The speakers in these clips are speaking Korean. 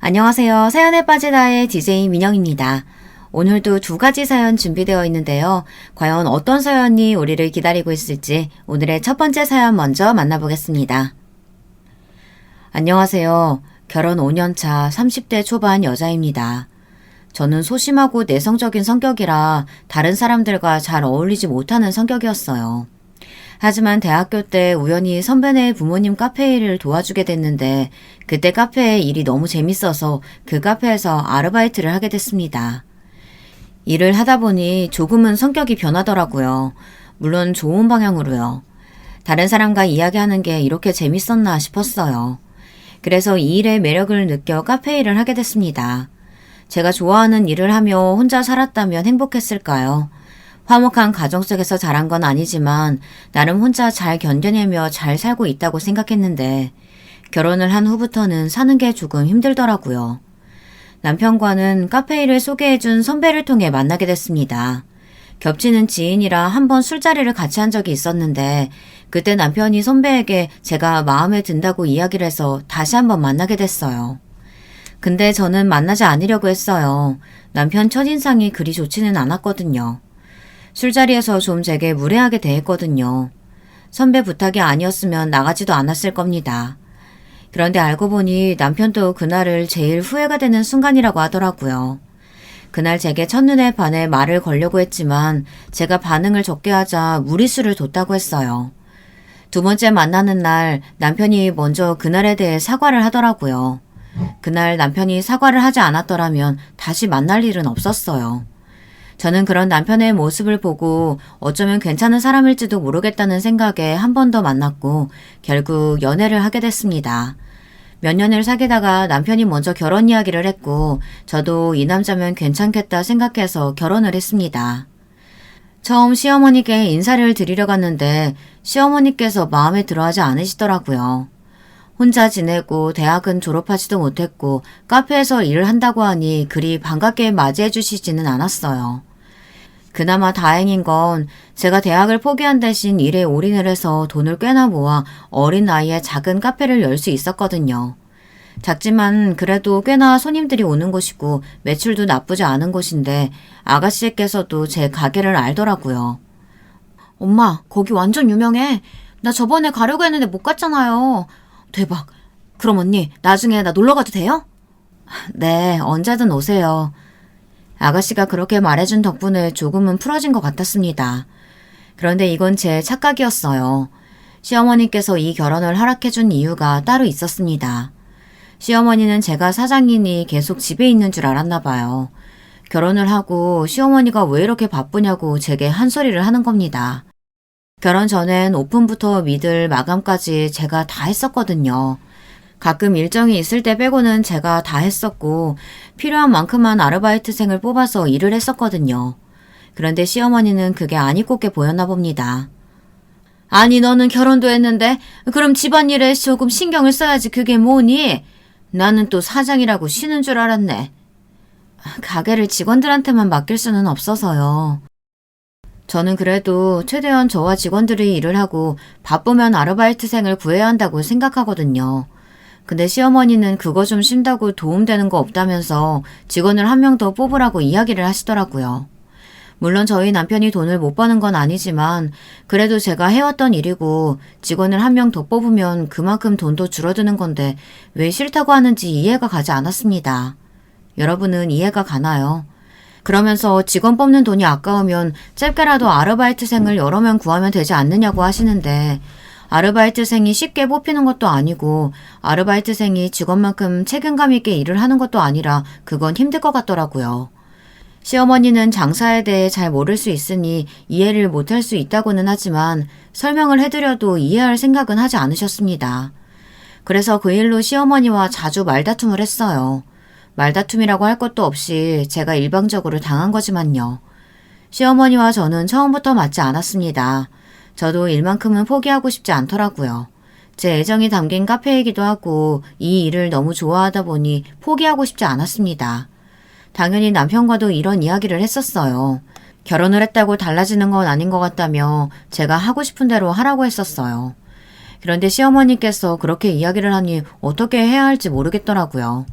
안녕하세요. 사연에 빠지다의 DJ 민영입니다. 오늘도 두 가지 사연 준비되어 있는데요. 과연 어떤 사연이 우리를 기다리고 있을지 오늘의 첫 번째 사연 먼저 만나보겠습니다. 안녕하세요. 결혼 5년차 30대 초반 여자입니다. 저는 소심하고 내성적인 성격이라 다른 사람들과 잘 어울리지 못하는 성격이었어요. 하지만 대학교 때 우연히 선배네 부모님 카페 일을 도와주게 됐는데 그때 카페 일이 너무 재밌어서 그 카페에서 아르바이트를 하게 됐습니다. 일을 하다 보니 조금은 성격이 변하더라고요. 물론 좋은 방향으로요. 다른 사람과 이야기하는 게 이렇게 재밌었나 싶었어요. 그래서 이 일의 매력을 느껴 카페 일을 하게 됐습니다. 제가 좋아하는 일을 하며 혼자 살았다면 행복했을까요? 화목한 가정 속에서 자란 건 아니지만 나름 혼자 잘 견뎌내며 잘 살고 있다고 생각했는데 결혼을 한 후부터는 사는 게 조금 힘들더라고요. 남편과는 카페 일을 소개해준 선배를 통해 만나게 됐습니다. 겹치는 지인이라 한번 술자리를 같이 한 적이 있었는데 그때 남편이 선배에게 제가 마음에 든다고 이야기를 해서 다시 한번 만나게 됐어요. 근데 저는 만나지 않으려고 했어요. 남편 첫인상이 그리 좋지는 않았거든요. 술자리에서 좀 제게 무례하게 대했거든요. 선배 부탁이 아니었으면 나가지도 않았을 겁니다. 그런데 알고 보니 남편도 그날을 제일 후회가 되는 순간이라고 하더라고요. 그날 제게 첫눈에 반해 말을 걸려고 했지만 제가 반응을 적게 하자 무리수를 뒀다고 했어요. 두 번째 만나는 날 남편이 먼저 그날에 대해 사과를 하더라고요. 그날 남편이 사과를 하지 않았더라면 다시 만날 일은 없었어요. 저는 그런 남편의 모습을 보고 어쩌면 괜찮은 사람일지도 모르겠다는 생각에 한 번 더 만났고 결국 연애를 하게 됐습니다. 몇 년을 사귀다가 남편이 먼저 결혼 이야기를 했고 저도 이 남자면 괜찮겠다 생각해서 결혼을 했습니다. 처음 시어머니께 인사를 드리러 갔는데 시어머니께서 마음에 들어하지 않으시더라고요. 혼자 지내고 대학은 졸업하지도 못했고 카페에서 일을 한다고 하니 그리 반갑게 맞이해 주시지는 않았어요. 그나마 다행인 건 제가 대학을 포기한 대신 일에 올인을 해서 돈을 꽤나 모아 어린 나이에 작은 카페를 열 수 있었거든요. 작지만 그래도 꽤나 손님들이 오는 곳이고 매출도 나쁘지 않은 곳인데 아가씨께서도 제 가게를 알더라고요. 엄마, 거기 완전 유명해. 나 저번에 가려고 했는데 못 갔잖아요. 대박. 그럼 언니, 나중에 나 놀러 가도 돼요? 네, 언제든 오세요. 아가씨가 그렇게 말해준 덕분에 조금은 풀어진 것 같았습니다. 그런데 이건 제 착각이었어요. 시어머니께서 이 결혼을 허락해준 이유가 따로 있었습니다. 시어머니는 제가 사장이니 계속 집에 있는 줄 알았나 봐요. 결혼을 하고 시어머니가 왜 이렇게 바쁘냐고 제게 한 소리를 하는 겁니다. 결혼 전엔 오픈부터 미들 마감까지 제가 다 했었거든요. 가끔 일정이 있을 때 빼고는 제가 다 했었고 필요한 만큼만 아르바이트생을 뽑아서 일을 했었거든요. 그런데 시어머니는 그게 안 이꼽게 보였나 봅니다. 아니 너는 결혼도 했는데 그럼 집안일에 조금 신경을 써야지 그게 뭐니? 나는 또 사장이라고 쉬는 줄 알았네. 가게를 직원들한테만 맡길 수는 없어서요. 저는 그래도 최대한 저와 직원들이 일을 하고 바쁘면 아르바이트생을 구해야 한다고 생각하거든요. 근데 시어머니는 그거 좀 쉰다고 도움되는 거 없다면서 직원을 한 명 더 뽑으라고 이야기를 하시더라고요. 물론 저희 남편이 돈을 못 버는 건 아니지만 그래도 제가 해왔던 일이고 직원을 한 명 더 뽑으면 그만큼 돈도 줄어드는 건데 왜 싫다고 하는지 이해가 가지 않았습니다. 여러분은 이해가 가나요? 그러면서 직원 뽑는 돈이 아까우면 짧게라도 아르바이트생을 여러 명 구하면 되지 않느냐고 하시는데 아르바이트생이 쉽게 뽑히는 것도 아니고 아르바이트생이 직원만큼 책임감 있게 일을 하는 것도 아니라 그건 힘들 것 같더라고요. 시어머니는 장사에 대해 잘 모를 수 있으니 이해를 못할 수 있다고는 하지만 설명을 해드려도 이해할 생각은 하지 않으셨습니다. 그래서 그 일로 시어머니와 자주 말다툼을 했어요. 말다툼이라고 할 것도 없이 제가 일방적으로 당한 거지만요. 시어머니와 저는 처음부터 맞지 않았습니다. 저도 일만큼은 포기하고 싶지 않더라고요. 제 애정이 담긴 카페이기도 하고 이 일을 너무 좋아하다 보니 포기하고 싶지 않았습니다. 당연히 남편과도 이런 이야기를 했었어요. 결혼을 했다고 달라지는 건 아닌 것 같다며 제가 하고 싶은 대로 하라고 했었어요. 그런데 시어머니께서 그렇게 이야기를 하니 어떻게 해야 할지 모르겠더라고요.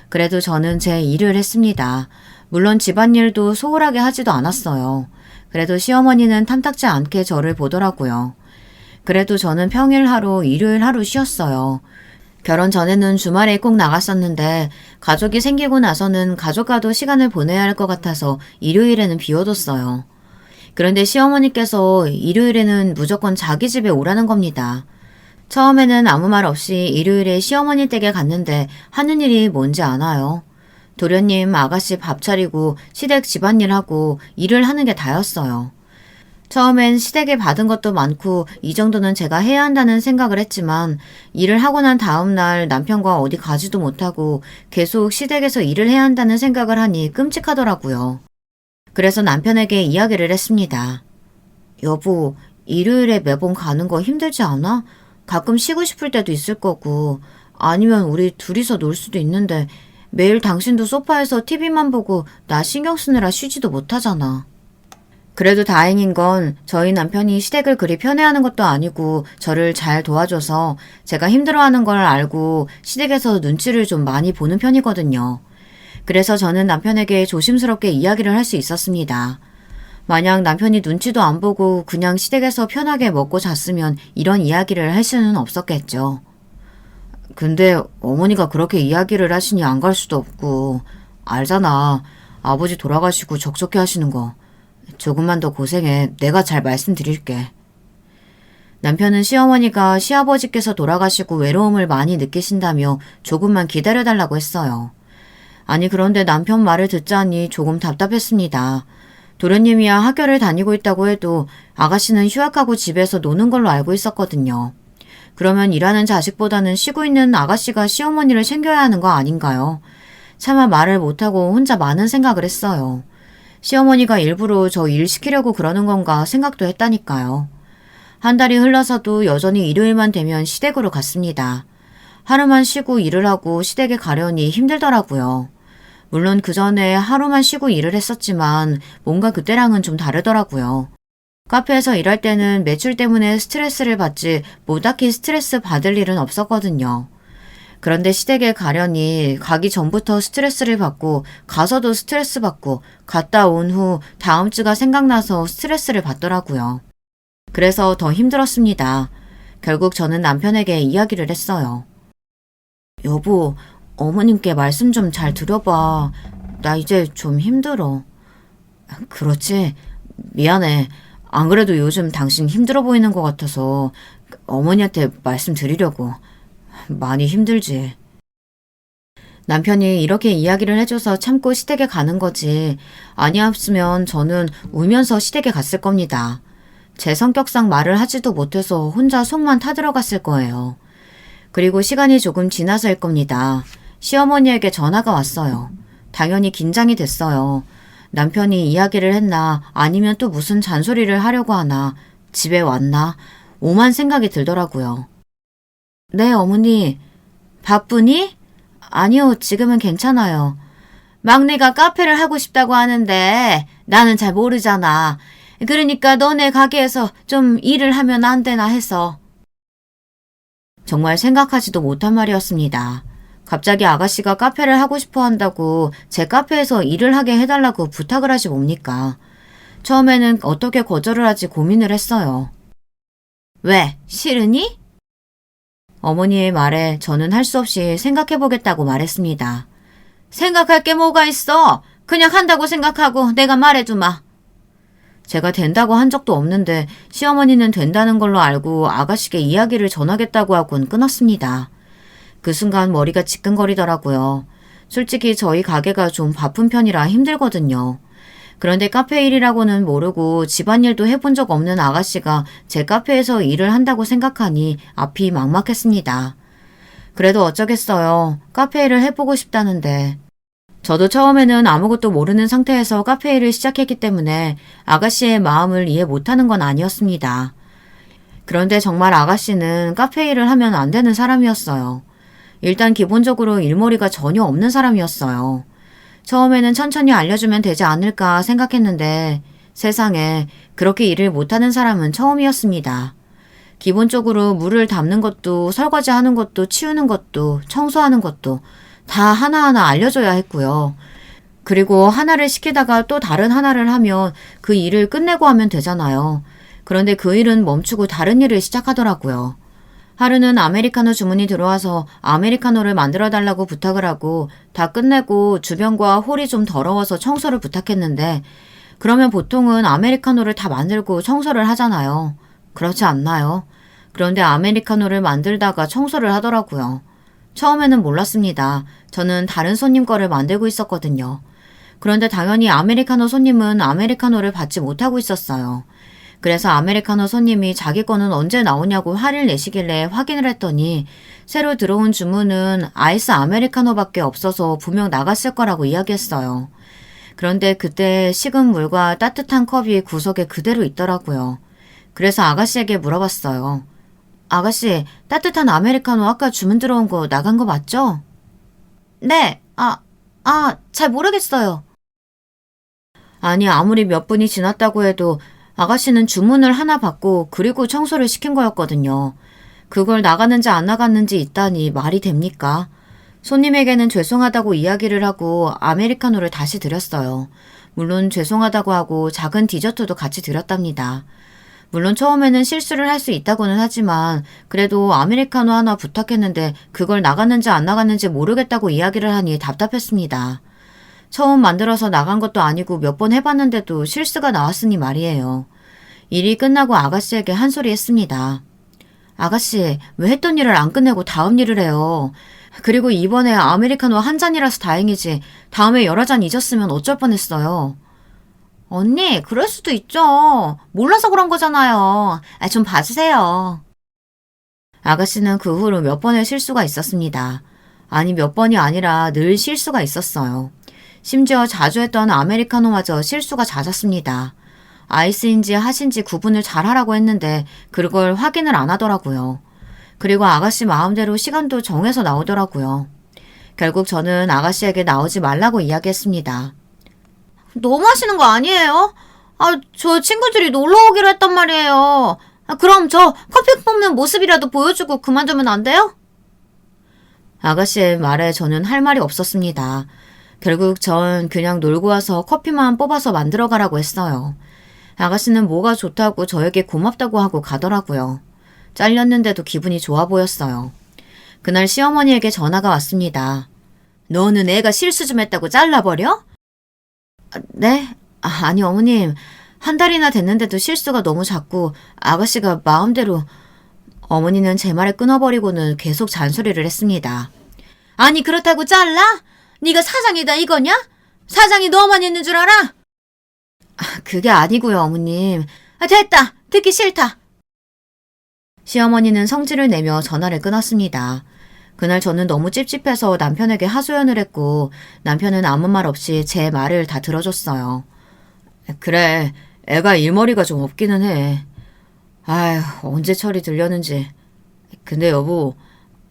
그래도 저는 제 일을 했습니다. 물론 집안일도 소홀하게 하지도 않았어요. 그래도 시어머니는 탐탁지 않게 저를 보더라고요. 그래도 저는 평일 하루, 일요일 하루 쉬었어요. 결혼 전에는 주말에 꼭 나갔었는데 가족이 생기고 나서는 가족과도 시간을 보내야 할 것 같아서 일요일에는 비워뒀어요. 그런데 시어머니께서 일요일에는 무조건 자기 집에 오라는 겁니다. 처음에는 아무 말 없이 일요일에 시어머니 댁에 갔는데 하는 일이 뭔지 아나요? 도련님, 아가씨 밥 차리고 시댁 집안일하고 일을 하는 게 다였어요. 처음엔 시댁에 받은 것도 많고 이 정도는 제가 해야 한다는 생각을 했지만 일을 하고 난 다음 날 남편과 어디 가지도 못하고 계속 시댁에서 일을 해야 한다는 생각을 하니 끔찍하더라고요. 그래서 남편에게 이야기를 했습니다. 여보, 일요일에 매번 가는 거 힘들지 않아? 가끔 쉬고 싶을 때도 있을 거고 아니면 우리 둘이서 놀 수도 있는데 매일 당신도 소파에서 TV만 보고 나 신경 쓰느라 쉬지도 못하잖아. 그래도 다행인 건 저희 남편이 시댁을 그리 편애하는 것도 아니고 저를 잘 도와줘서 제가 힘들어하는 걸 알고 시댁에서 눈치를 좀 많이 보는 편이거든요. 그래서 저는 남편에게 조심스럽게 이야기를 할 수 있었습니다. 만약 남편이 눈치도 안 보고 그냥 시댁에서 편하게 먹고 잤으면 이런 이야기를 할 수는 없었겠죠. 근데 어머니가 그렇게 이야기를 하시니 안 갈 수도 없고 알잖아. 아버지 돌아가시고 적적해 하시는 거. 조금만 더 고생해. 내가 잘 말씀드릴게. 남편은 시어머니가 시아버지께서 돌아가시고 외로움을 많이 느끼신다며 조금만 기다려달라고 했어요. 아니 그런데 남편 말을 듣자니 조금 답답했습니다. 도련님이야 학교를 다니고 있다고 해도 아가씨는 휴학하고 집에서 노는 걸로 알고 있었거든요. 그러면 일하는 자식보다는 쉬고 있는 아가씨가 시어머니를 챙겨야 하는 거 아닌가요? 차마 말을 못하고 혼자 많은 생각을 했어요. 시어머니가 일부러 저 일 시키려고 그러는 건가 생각도 했다니까요. 한 달이 흘러서도 여전히 일요일만 되면 시댁으로 갔습니다. 하루만 쉬고 일을 하고 시댁에 가려니 힘들더라고요. 물론 그 전에 하루만 쉬고 일을 했었지만 뭔가 그때랑은 좀 다르더라고요. 카페에서 일할 때는 매출 때문에 스트레스를 받지 뭐 딱히 스트레스 받을 일은 없었거든요. 그런데 시댁에 가려니 가기 전부터 스트레스를 받고 가서도 스트레스 받고 갔다 온 후 다음 주가 생각나서 스트레스를 받더라고요. 그래서 더 힘들었습니다. 결국 저는 남편에게 이야기를 했어요. 여보, 어머님께 말씀 좀 잘 드려봐. 나 이제 좀 힘들어. 그렇지? 미안해. 안 그래도 요즘 당신 힘들어 보이는 것 같아서 어머니한테 말씀드리려고. 많이 힘들지. 남편이 이렇게 이야기를 해줘서 참고 시댁에 가는 거지. 아니었으면 저는 울면서 시댁에 갔을 겁니다. 제 성격상 말을 하지도 못해서 혼자 속만 타들어갔을 거예요. 그리고 시간이 조금 지나서일 겁니다. 시어머니에게 전화가 왔어요. 당연히 긴장이 됐어요. 남편이 이야기를 했나 아니면 또 무슨 잔소리를 하려고 하나 집에 왔나 오만 생각이 들더라고요. 네, 어머니. 바쁘니? 아니요, 지금은 괜찮아요. 막내가 카페를 하고 싶다고 하는데 나는 잘 모르잖아. 그러니까 너네 가게에서 좀 일을 하면 안 되나 해서. 정말 생각하지도 못한 말이었습니다. 갑자기 아가씨가 카페를 하고 싶어 한다고 제 카페에서 일을 하게 해달라고 부탁을 하지 뭡니까? 처음에는 어떻게 거절을 하지 고민을 했어요. 왜? 싫으니? 어머니의 말에 저는 할 수 없이 생각해보겠다고 말했습니다. 생각할 게 뭐가 있어? 그냥 한다고 생각하고 내가 말해주마. 제가 된다고 한 적도 없는데 시어머니는 된다는 걸로 알고 아가씨께 이야기를 전하겠다고 하곤 끊었습니다. 그 순간 머리가 지끈거리더라고요. 솔직히 저희 가게가 좀 바쁜 편이라 힘들거든요. 그런데 카페 일이라고는 모르고 집안일도 해본 적 없는 아가씨가 제 카페에서 일을 한다고 생각하니 앞이 막막했습니다. 그래도 어쩌겠어요. 카페 일을 해보고 싶다는데. 저도 처음에는 아무것도 모르는 상태에서 카페 일을 시작했기 때문에 아가씨의 마음을 이해 못하는 건 아니었습니다. 그런데 정말 아가씨는 카페 일을 하면 안 되는 사람이었어요. 일단 기본적으로 일머리가 전혀 없는 사람이었어요. 처음에는 천천히 알려주면 되지 않을까 생각했는데 세상에 그렇게 일을 못하는 사람은 처음이었습니다. 기본적으로 물을 담는 것도 설거지하는 것도 치우는 것도 청소하는 것도 다 하나하나 알려줘야 했고요. 그리고 하나를 시키다가 또 다른 하나를 하면 그 일을 끝내고 하면 되잖아요. 그런데 그 일은 멈추고 다른 일을 시작하더라고요. 하루는 아메리카노 주문이 들어와서 아메리카노를 만들어 달라고 부탁을 하고 다 끝내고 주변과 홀이 좀 더러워서 청소를 부탁했는데 그러면 보통은 아메리카노를 다 만들고 청소를 하잖아요. 그렇지 않나요? 그런데 아메리카노를 만들다가 청소를 하더라고요. 처음에는 몰랐습니다. 저는 다른 손님 거를 만들고 있었거든요. 그런데 당연히 아메리카노 손님은 아메리카노를 받지 못하고 있었어요. 그래서 아메리카노 손님이 자기 거는 언제 나오냐고 화를 내시길래 확인을 했더니 새로 들어온 주문은 아이스 아메리카노밖에 없어서 분명 나갔을 거라고 이야기했어요. 그런데 그때 식은 물과 따뜻한 컵이 구석에 그대로 있더라고요. 그래서 아가씨에게 물어봤어요. 아가씨, 따뜻한 아메리카노 아까 주문 들어온 거 나간 거 맞죠? 네, 잘 모르겠어요. 아니, 아무리 몇 분이 지났다고 해도 아가씨는 주문을 하나 받고 그리고 청소를 시킨 거였거든요. 그걸 나갔는지 안 나갔는지 있다니 말이 됩니까? 손님에게는 죄송하다고 이야기를 하고 아메리카노를 다시 드렸어요. 물론 죄송하다고 하고 작은 디저트도 같이 드렸답니다. 물론 처음에는 실수를 할 수 있다고는 하지만 그래도 아메리카노 하나 부탁했는데 그걸 나갔는지 안 나갔는지 모르겠다고 이야기를 하니 답답했습니다. 처음 만들어서 나간 것도 아니고 몇 번 해봤는데도 실수가 나왔으니 말이에요. 일이 끝나고 아가씨에게 한 소리 했습니다. 아가씨, 왜 했던 일을 안 끝내고 다음 일을 해요? 그리고 이번에 아메리카노 한 잔이라서 다행이지 다음에 여러 잔 잊었으면 어쩔 뻔했어요. 언니, 그럴 수도 있죠. 몰라서 그런 거잖아요. 좀 봐주세요. 아가씨는 그 후로 몇 번의 실수가 있었습니다. 아니, 몇 번이 아니라 늘 실수가 있었어요. 심지어 자주 했던 아메리카노마저 실수가 잦았습니다. 아이스인지 핫인지 구분을 잘 하라고 했는데 그걸 확인을 안 하더라고요. 그리고 아가씨 마음대로 시간도 정해서 나오더라고요. 결국 저는 아가씨에게 나오지 말라고 이야기했습니다. 너무 하시는 거 아니에요? 저 친구들이 놀러 오기로 했단 말이에요. 그럼 저 커피 뽑는 모습이라도 보여주고 그만두면 안 돼요? 아가씨의 말에 저는 할 말이 없었습니다. 결국 전 그냥 놀고 와서 커피만 뽑아서 만들어 가라고 했어요. 아가씨는 뭐가 좋다고 저에게 고맙다고 하고 가더라고요. 잘렸는데도 기분이 좋아 보였어요. 그날 시어머니에게 전화가 왔습니다. 너는 애가 실수 좀 했다고 잘라버려? 네? 아니 어머님, 한 달이나 됐는데도 실수가 너무 잦고 아가씨가 마음대로... 어머니는 제 말을 끊어버리고는 계속 잔소리를 했습니다. 아니 그렇다고 잘라? 네가 사장이다 이거냐? 사장이 너만 있는 줄 알아? 그게 아니고요 어머님. 됐다. 듣기 싫다. 시어머니는 성질을 내며 전화를 끊었습니다. 그날 저는 너무 찝찝해서 남편에게 하소연을 했고 남편은 아무 말 없이 제 말을 다 들어줬어요. 그래, 애가 일머리가 좀 없기는 해. 아휴, 언제 철이 들렸는지. 근데 여보,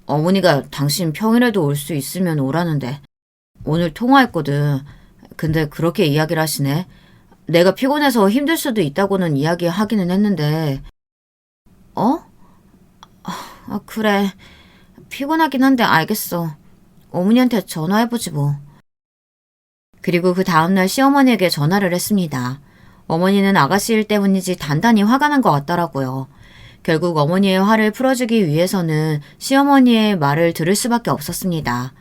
어머니가 당신 평일에도 올 수 있으면 오라는데 오늘 통화했거든. 근데 그렇게 이야기를 하시네. 내가 피곤해서 힘들 수도 있다고는 이야기하기는 했는데 그래. 피곤하긴 한데 알겠어. 어머니한테 전화해보지 뭐. 그리고 그 다음날 시어머니에게 전화를 했습니다. 어머니는 아가씨 일 때문인지 단단히 화가 난 것 같더라고요. 결국 어머니의 화를 풀어주기 위해서는 시어머니의 말을 들을 수밖에 없었습니다.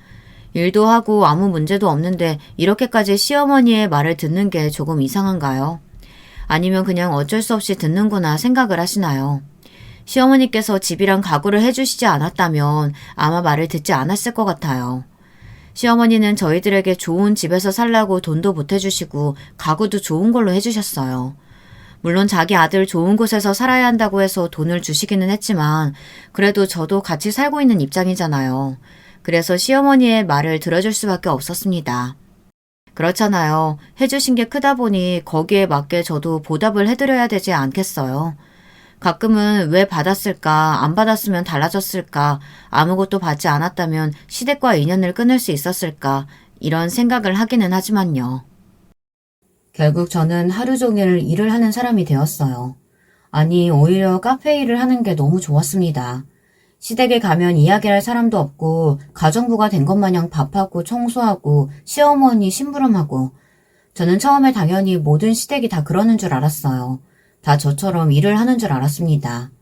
일도 하고 아무 문제도 없는데 이렇게까지 시어머니의 말을 듣는 게 조금 이상한가요? 아니면 그냥 어쩔 수 없이 듣는구나 생각을 하시나요? 시어머니께서 집이랑 가구를 해주시지 않았다면 아마 말을 듣지 않았을 것 같아요. 시어머니는 저희들에게 좋은 집에서 살라고 돈도 보태주시고 가구도 좋은 걸로 해주셨어요. 물론 자기 아들 좋은 곳에서 살아야 한다고 해서 돈을 주시기는 했지만 그래도 저도 같이 살고 있는 입장이잖아요. 그래서 시어머니의 말을 들어줄 수밖에 없었습니다. 그렇잖아요. 해주신 게 크다 보니 거기에 맞게 저도 보답을 해드려야 되지 않겠어요. 가끔은 왜 받았을까, 안 받았으면 달라졌을까, 아무것도 받지 않았다면 시댁과 인연을 끊을 수 있었을까, 이런 생각을 하기는 하지만요. 결국 저는 하루 종일 일을 하는 사람이 되었어요. 아니, 오히려 카페 일을 하는 게 너무 좋았습니다. 시댁에 가면 이야기할 사람도 없고 가정부가 된 것 마냥 밥하고 청소하고 시어머니 심부름하고 저는 처음에 당연히 모든 시댁이 다 그러는 줄 알았어요. 다 저처럼 일을 하는 줄 알았습니다.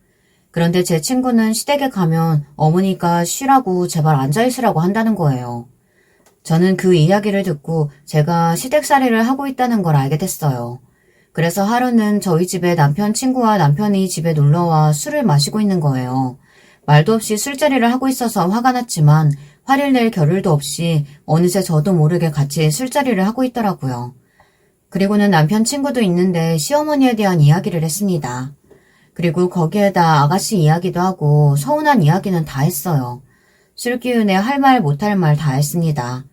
그런데 제 친구는 시댁에 가면 어머니가 쉬라고 제발 앉아있으라고 한다는 거예요. 저는 그 이야기를 듣고 제가 시댁살이를 하고 있다는 걸 알게 됐어요. 그래서 하루는 저희 집에 남편 친구와 남편이 집에 놀러와 술을 마시고 있는 거예요. 말도 없이 술자리를 하고 있어서 화가 났지만 화를 낼 겨를도 없이 어느새 저도 모르게 같이 술자리를 하고 있더라고요. 그리고는 남편 친구도 있는데 시어머니에 대한 이야기를 했습니다. 그리고 거기에다 아가씨 이야기도 하고 서운한 이야기는 다 했어요. 술 기운에 할 말 못할 말 다 했습니다.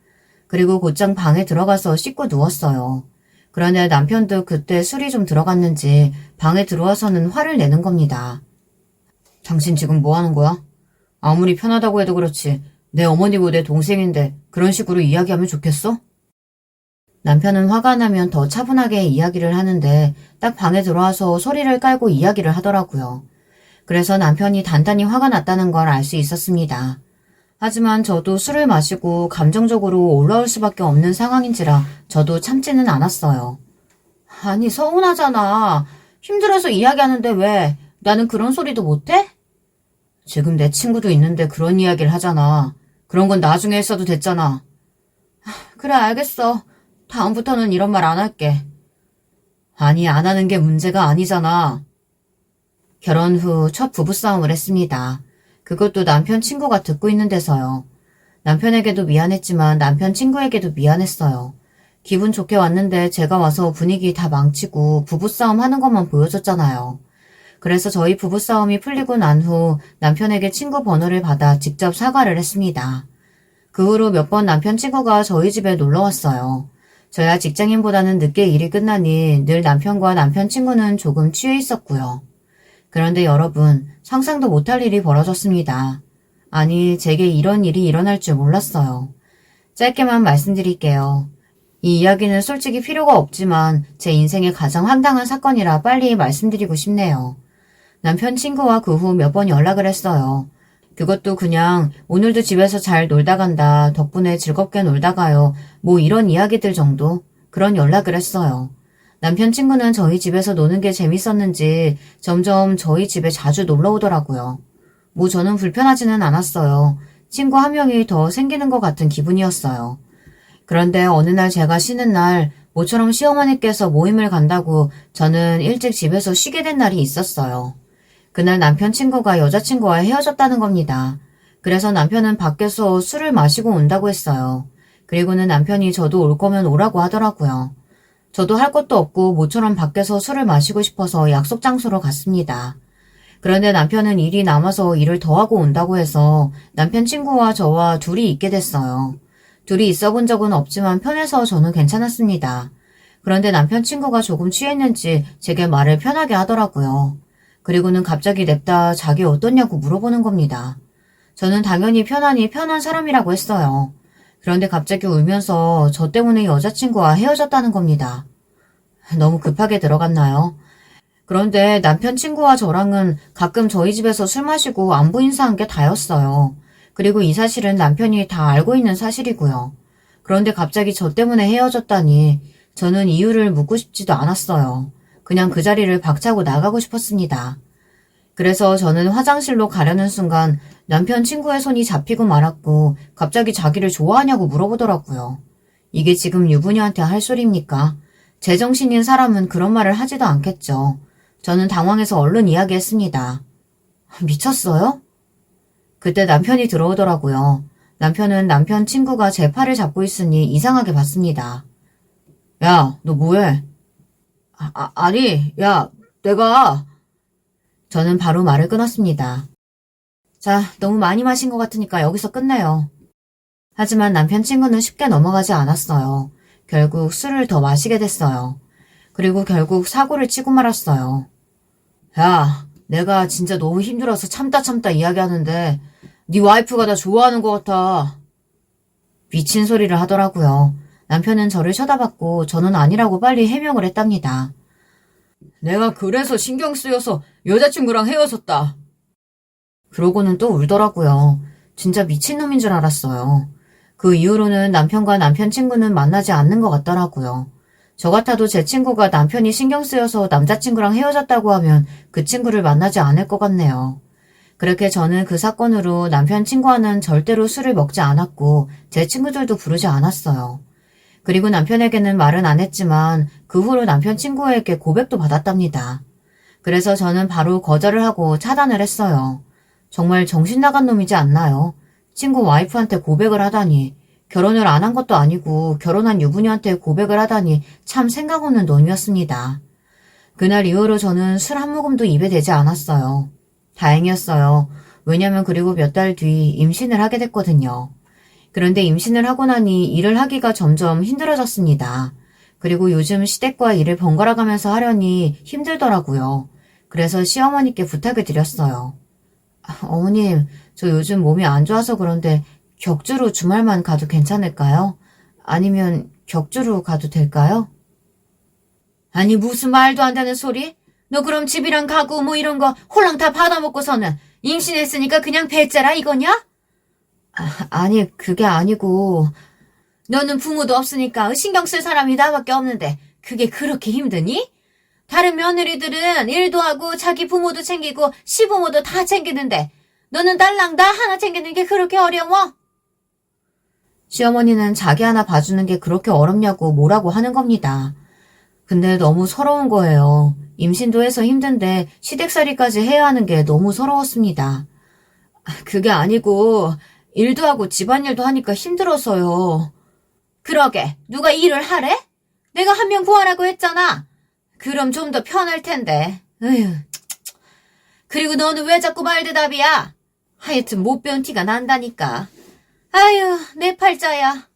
그리고 곧장 방에 들어가서 씻고 누웠어요. 그런데 남편도 그때 술이 좀 들어갔는지 방에 들어와서는 화를 내는 겁니다. 당신 지금 뭐 하는 거야? 아무리 편하다고 해도 그렇지. 내 어머니고 내 동생인데 그런 식으로 이야기하면 좋겠어? 남편은 화가 나면 더 차분하게 이야기를 하는데 딱 방에 들어와서 소리를 깔고 이야기를 하더라고요. 그래서 남편이 단단히 화가 났다는 걸 알 수 있었습니다. 하지만 저도 술을 마시고 감정적으로 올라올 수밖에 없는 상황인지라 저도 참지는 않았어요. 아니 서운하잖아. 힘들어서 이야기하는데 왜 나는 그런 소리도 못해? 지금 내 친구도 있는데 그런 이야기를 하잖아. 그런 건 나중에 했어도 됐잖아. 그래 알겠어. 다음부터는 이런 말 안 할게. 아니 안 하는 게 문제가 아니잖아. 결혼 후 첫 부부싸움을 했습니다. 그것도 남편 친구가 듣고 있는 데서요. 남편에게도 미안했지만 남편 친구에게도 미안했어요. 기분 좋게 왔는데 제가 와서 분위기 다 망치고 부부싸움 하는 것만 보여줬잖아요. 그래서 저희 부부싸움이 풀리고 난 후 남편에게 친구 번호를 받아 직접 사과를 했습니다. 그 후로 몇 번 남편 친구가 저희 집에 놀러 왔어요. 저야 직장인보다는 늦게 일이 끝나니 늘 남편과 남편 친구는 조금 취해 있었고요. 그런데 여러분, 상상도 못할 일이 벌어졌습니다. 아니, 제게 이런 일이 일어날 줄 몰랐어요. 짧게만 말씀드릴게요. 이 이야기는 솔직히 필요가 없지만 제 인생의 가장 황당한 사건이라 빨리 말씀드리고 싶네요. 남편 친구와 그 후 몇 번 연락을 했어요. 그것도 그냥 오늘도 집에서 잘 놀다 간다, 덕분에 즐겁게 놀다 가요, 뭐 이런 이야기들 정도? 그런 연락을 했어요. 남편 친구는 저희 집에서 노는 게 재밌었는지 점점 저희 집에 자주 놀러 오더라고요. 뭐 저는 불편하지는 않았어요. 친구 한 명이 더 생기는 것 같은 기분이었어요. 그런데 어느 날 제가 쉬는 날 모처럼 시어머니께서 모임을 간다고 저는 일찍 집에서 쉬게 된 날이 있었어요. 그날 남편 친구가 여자친구와 헤어졌다는 겁니다. 그래서 남편은 밖에서 술을 마시고 온다고 했어요. 그리고는 남편이 저도 올 거면 오라고 하더라고요. 저도 할 것도 없고 모처럼 밖에서 술을 마시고 싶어서 약속 장소로 갔습니다. 그런데 남편은 일이 남아서 일을 더 하고 온다고 해서 남편 친구와 저와 둘이 있게 됐어요. 둘이 있어 본 적은 없지만 편해서 저는 괜찮았습니다. 그런데 남편 친구가 조금 취했는지 제게 말을 편하게 하더라고요. 그리고는 갑자기 냅다 자기 어떻냐고 물어보는 겁니다. 저는 당연히 편안히 편한 사람이라고 했어요. 그런데 갑자기 울면서 저 때문에 여자친구와 헤어졌다는 겁니다. 너무 급하게 들어갔나요? 그런데 남편 친구와 저랑은 가끔 저희 집에서 술 마시고 안부 인사한 게 다였어요. 그리고 이 사실은 남편이 다 알고 있는 사실이고요. 그런데 갑자기 저 때문에 헤어졌다니 저는 이유를 묻고 싶지도 않았어요. 그냥 그 자리를 박차고 나가고 싶었습니다. 그래서 저는 화장실로 가려는 순간 남편 친구의 손이 잡히고 말았고 갑자기 자기를 좋아하냐고 물어보더라고요. 이게 지금 유부녀한테 할 소리입니까? 제정신인 사람은 그런 말을 하지도 않겠죠. 저는 당황해서 얼른 이야기했습니다. 미쳤어요? 그때 남편이 들어오더라고요. 남편은 남편 친구가 제 팔을 잡고 있으니 이상하게 봤습니다. 야, 너 뭐해? 아니, 야, 내가... 저는 바로 말을 끊었습니다. 자, 너무 많이 마신 것 같으니까 여기서 끝내요. 하지만 남편 친구는 쉽게 넘어가지 않았어요. 결국 술을 더 마시게 됐어요. 그리고 결국 사고를 치고 말았어요. 야, 내가 진짜 너무 힘들어서 참다 이야기하는데 네 와이프가 나 좋아하는 것 같아. 미친 소리를 하더라고요. 남편은 저를 쳐다봤고 저는 아니라고 빨리 해명을 했답니다. 내가 그래서 신경 쓰여서 여자친구랑 헤어졌다. 그러고는 또 울더라고요. 진짜 미친놈인 줄 알았어요. 그 이후로는 남편과 남편 친구는 만나지 않는 것 같더라고요. 저 같아도 제 친구가 남편이 신경 쓰여서 남자친구랑 헤어졌다고 하면 그 친구를 만나지 않을 것 같네요. 그렇게 저는 그 사건으로 남편 친구와는 절대로 술을 먹지 않았고 제 친구들도 부르지 않았어요. 그리고 남편에게는 말은 안 했지만 그 후로 남편 친구에게 고백도 받았답니다. 그래서 저는 바로 거절을 하고 차단을 했어요. 정말 정신 나간 놈이지 않나요? 친구 와이프한테 고백을 하다니, 결혼을 안 한 것도 아니고 결혼한 유부녀한테 고백을 하다니 참 생각 없는 놈이었습니다. 그날 이후로 저는 술 한 모금도 입에 대지 않았어요. 다행이었어요. 왜냐면 그리고 몇 달 뒤 임신을 하게 됐거든요. 그런데 임신을 하고 나니 일을 하기가 점점 힘들어졌습니다. 그리고 요즘 시댁과 일을 번갈아 가면서 하려니 힘들더라고요. 그래서 시어머니께 부탁을 드렸어요. 어머님, 저 요즘 몸이 안 좋아서 그런데 격주로 주말만 가도 괜찮을까요? 아니면 격주로 가도 될까요? 아니 무슨 말도 안 되는 소리? 너 그럼 집이랑 가구 뭐 이런 거 홀랑 다 받아먹고서는 임신했으니까 그냥 배째라 이거냐? 아니 그게 아니고 너는 부모도 없으니까 신경 쓸 사람이 나밖에 없는데 그게 그렇게 힘드니? 다른 며느리들은 일도 하고 자기 부모도 챙기고 시부모도 다 챙기는데 너는 딸랑 나 하나 챙기는 게 그렇게 어려워? 시어머니는 자기 하나 봐주는 게 그렇게 어렵냐고 뭐라고 하는 겁니다. 근데 너무 서러운 거예요. 임신도 해서 힘든데 시댁살이까지 해야 하는 게 너무 서러웠습니다. 그게 아니고 일도 하고 집안일도 하니까 힘들어서요. 그러게 누가 일을 하래? 내가 한 명 구하라고 했잖아. 그럼 좀 더 편할 텐데. 으휴. 그리고 너는 왜 자꾸 말대답이야? 하여튼 못 배운 티가 난다니까. 아유 내 팔자야.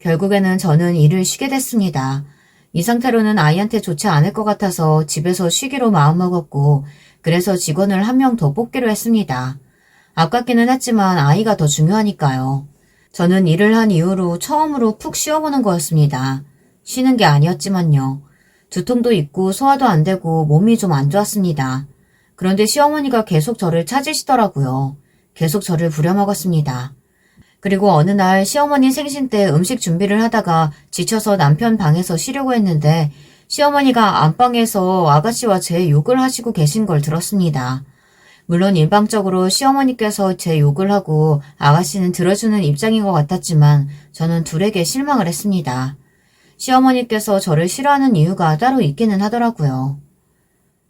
결국에는 저는 일을 쉬게 됐습니다. 이 상태로는 아이한테 좋지 않을 것 같아서 집에서 쉬기로 마음먹었고 그래서 직원을 한 명 더 뽑기로 했습니다. 아깝기는 했지만 아이가 더 중요하니까요. 저는 일을 한 이후로 처음으로 푹 쉬어보는 거였습니다. 쉬는 게 아니었지만요. 두통도 있고 소화도 안 되고 몸이 좀 안 좋았습니다. 그런데 시어머니가 계속 저를 찾으시더라고요. 계속 저를 부려먹었습니다. 그리고 어느 날 시어머니 생신 때 음식 준비를 하다가 지쳐서 남편 방에서 쉬려고 했는데 시어머니가 안방에서 아가씨와 제 욕을 하시고 계신 걸 들었습니다. 물론 일방적으로 시어머니께서 제 욕을 하고 아가씨는 들어주는 입장인 것 같았지만 저는 둘에게 실망을 했습니다. 시어머니께서 저를 싫어하는 이유가 따로 있기는 하더라고요.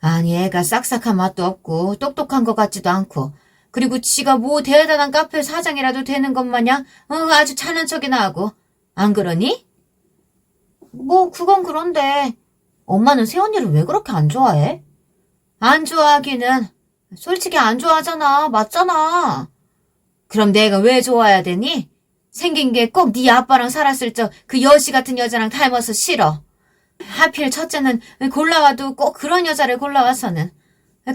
아니 애가 싹싹한 맛도 없고 똑똑한 것 같지도 않고 그리고 지가 뭐 대단한 카페 사장이라도 되는 것 마냥 아주 잘난 척이나 하고 안 그러니? 뭐 그건 그런데 엄마는 새언니를 왜 그렇게 안 좋아해? 안 좋아하기는 솔직히 안 좋아하잖아. 맞잖아. 그럼 내가 왜 좋아해야 되니? 생긴 게 꼭 네 아빠랑 살았을 적 그 여시 같은 여자랑 닮아서 싫어. 하필 첫째는 골라와도 꼭 그런 여자를 골라와서는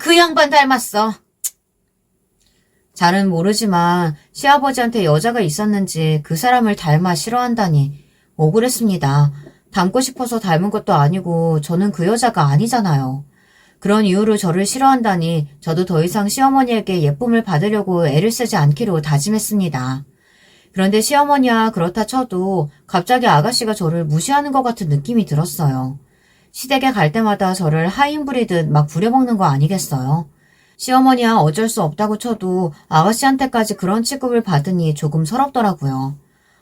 그 양반 닮았어. 잘은 모르지만 시아버지한테 여자가 있었는지 그 사람을 닮아 싫어한다니 억울했습니다. 닮고 싶어서 닮은 것도 아니고 저는 그 여자가 아니잖아요. 그런 이유로 저를 싫어한다니 저도 더 이상 시어머니에게 예쁨을 받으려고 애를 쓰지 않기로 다짐했습니다. 그런데 시어머니야 그렇다 쳐도 갑자기 아가씨가 저를 무시하는 것 같은 느낌이 들었어요. 시댁에 갈 때마다 저를 하인 부리듯 막 부려먹는 거 아니겠어요? 시어머니야 어쩔 수 없다고 쳐도 아가씨한테까지 그런 취급을 받으니 조금 서럽더라고요.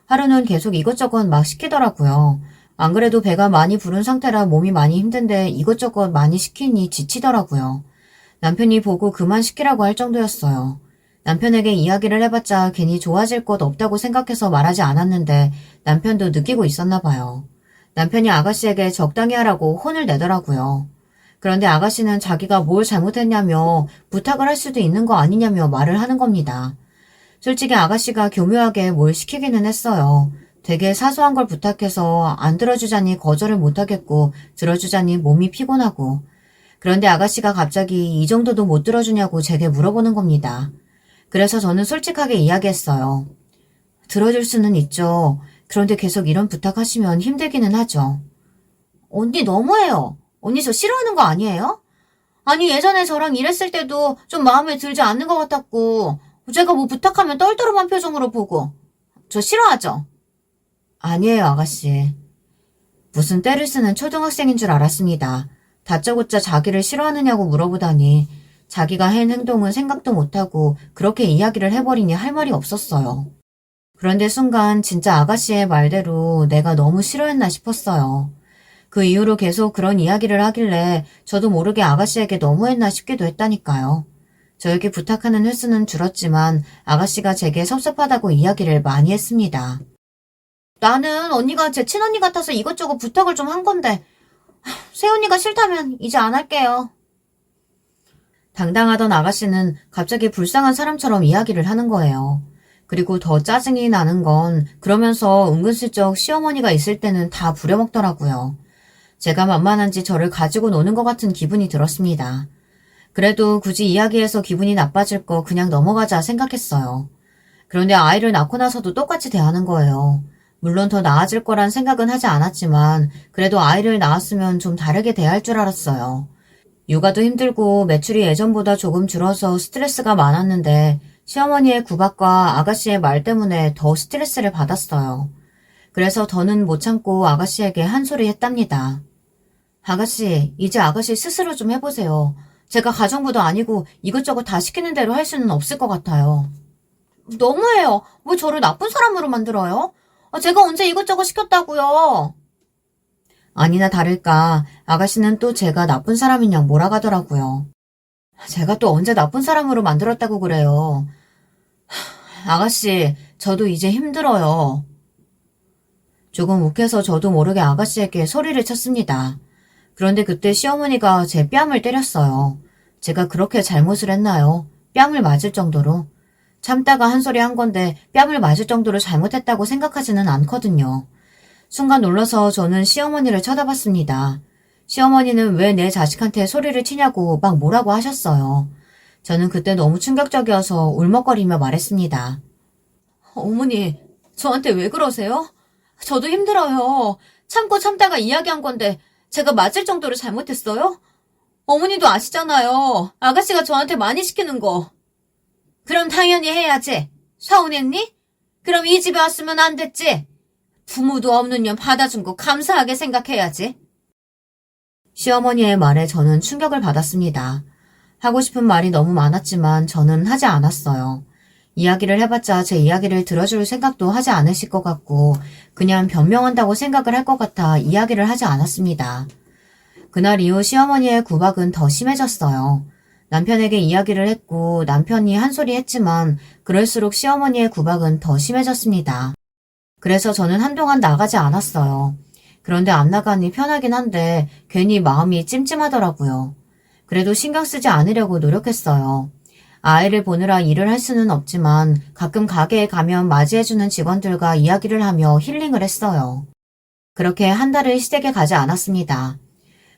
하루는 계속 이것저것 막 시키더라고요. 안 그래도 배가 많이 부른 상태라 몸이 많이 힘든데 이것저것 많이 시키니 지치더라고요. 남편이 보고 그만 시키라고 할 정도였어요. 남편에게 이야기를 해봤자 괜히 좋아질 것 없다고 생각해서 말하지 않았는데 남편도 느끼고 있었나 봐요. 남편이 아가씨에게 적당히 하라고 혼을 내더라고요. 그런데 아가씨는 자기가 뭘 잘못했냐며 부탁을 할 수도 있는 거 아니냐며 말을 하는 겁니다. 솔직히 아가씨가 교묘하게 뭘 시키기는 했어요. 되게 사소한 걸 부탁해서 안 들어주자니 거절을 못하겠고 들어주자니 몸이 피곤하고 그런데 아가씨가 갑자기 이 정도도 못 들어주냐고 제게 물어보는 겁니다. 그래서 저는 솔직하게 이야기했어요. 들어줄 수는 있죠. 그런데 계속 이런 부탁하시면 힘들기는 하죠. 언니 너무해요. 언니 저 싫어하는 거 아니에요? 아니, 예전에 저랑 일했을 때도 좀 마음에 들지 않는 것 같았고, 제가 뭐 부탁하면 떨떠름한 표정으로 보고. 저 싫어하죠? 아니에요, 아가씨. 무슨 떼를 쓰는 초등학생인 줄 알았습니다. 다짜고짜 자기를 싫어하느냐고 물어보다니 자기가 한 행동은 생각도 못하고 그렇게 이야기를 해버리니 할 말이 없었어요. 그런데 순간 진짜 아가씨의 말대로 내가 너무 싫어했나 싶었어요. 그 이후로 계속 그런 이야기를 하길래 저도 모르게 아가씨에게 너무했나 싶기도 했다니까요. 저에게 부탁하는 횟수는 줄었지만 아가씨가 제게 섭섭하다고 이야기를 많이 했습니다. 나는 언니가 제 친언니 같아서 이것저것 부탁을 좀 한 건데 새언니가 싫다면 이제 안 할게요. 당당하던 아가씨는 갑자기 불쌍한 사람처럼 이야기를 하는 거예요. 그리고 더 짜증이 나는 건 그러면서 은근슬쩍 시어머니가 있을 때는 다 부려먹더라고요. 제가 만만한지 저를 가지고 노는 것 같은 기분이 들었습니다. 그래도 굳이 이야기해서 기분이 나빠질 거 그냥 넘어가자 생각했어요. 그런데 아이를 낳고 나서도 똑같이 대하는 거예요. 물론 더 나아질 거란 생각은 하지 않았지만 그래도 아이를 낳았으면 좀 다르게 대할 줄 알았어요. 육아도 힘들고 매출이 예전보다 조금 줄어서 스트레스가 많았는데 시어머니의 구박과 아가씨의 말 때문에 더 스트레스를 받았어요. 그래서 더는 못 참고 아가씨에게 한 소리 했답니다. 아가씨, 이제 아가씨 스스로 좀 해보세요. 제가 가정부도 아니고 이것저것 다 시키는 대로 할 수는 없을 것 같아요. 너무해요. 왜 저를 나쁜 사람으로 만들어요? 제가 언제 이것저것 시켰다고요? 아니나 다를까 아가씨는 또 제가 나쁜 사람이냐 몰아가더라고요. 제가 또 언제 나쁜 사람으로 만들었다고 그래요. 아가씨, 저도 이제 힘들어요. 조금 욱해서 저도 모르게 아가씨에게 소리를 쳤습니다. 그런데 그때 시어머니가 제 뺨을 때렸어요. 제가 그렇게 잘못을 했나요? 뺨을 맞을 정도로. 참다가 한 소리 한 건데 뺨을 맞을 정도로 잘못했다고 생각하지는 않거든요. 순간 놀라서 저는 시어머니를 쳐다봤습니다. 시어머니는 왜 내 자식한테 소리를 치냐고 막 뭐라고 하셨어요. 저는 그때 너무 충격적이어서 울먹거리며 말했습니다. 어머니, 저한테 왜 그러세요? 저도 힘들어요. 참고 참다가 이야기한 건데 제가 맞을 정도로 잘못했어요? 어머니도 아시잖아요. 아가씨가 저한테 많이 시키는 거. 그럼 당연히 해야지. 서운했니? 그럼 이 집에 왔으면 안 됐지. 부모도 없는 년 받아준 거 감사하게 생각해야지. 시어머니의 말에 저는 충격을 받았습니다. 하고 싶은 말이 너무 많았지만 저는 하지 않았어요. 이야기를 해봤자 제 이야기를 들어줄 생각도 하지 않으실 것 같고 그냥 변명한다고 생각을 할 것 같아 이야기를 하지 않았습니다. 그날 이후 시어머니의 구박은 더 심해졌어요. 남편에게 이야기를 했고 남편이 한 소리 했지만 그럴수록 시어머니의 구박은 더 심해졌습니다. 그래서 저는 한동안 나가지 않았어요. 그런데 안 나가니 편하긴 한데 괜히 마음이 찜찜하더라고요. 그래도 신경 쓰지 않으려고 노력했어요. 아이를 보느라 일을 할 수는 없지만 가끔 가게에 가면 맞이해주는 직원들과 이야기를 하며 힐링을 했어요. 그렇게 한 달을 시댁에 가지 않았습니다.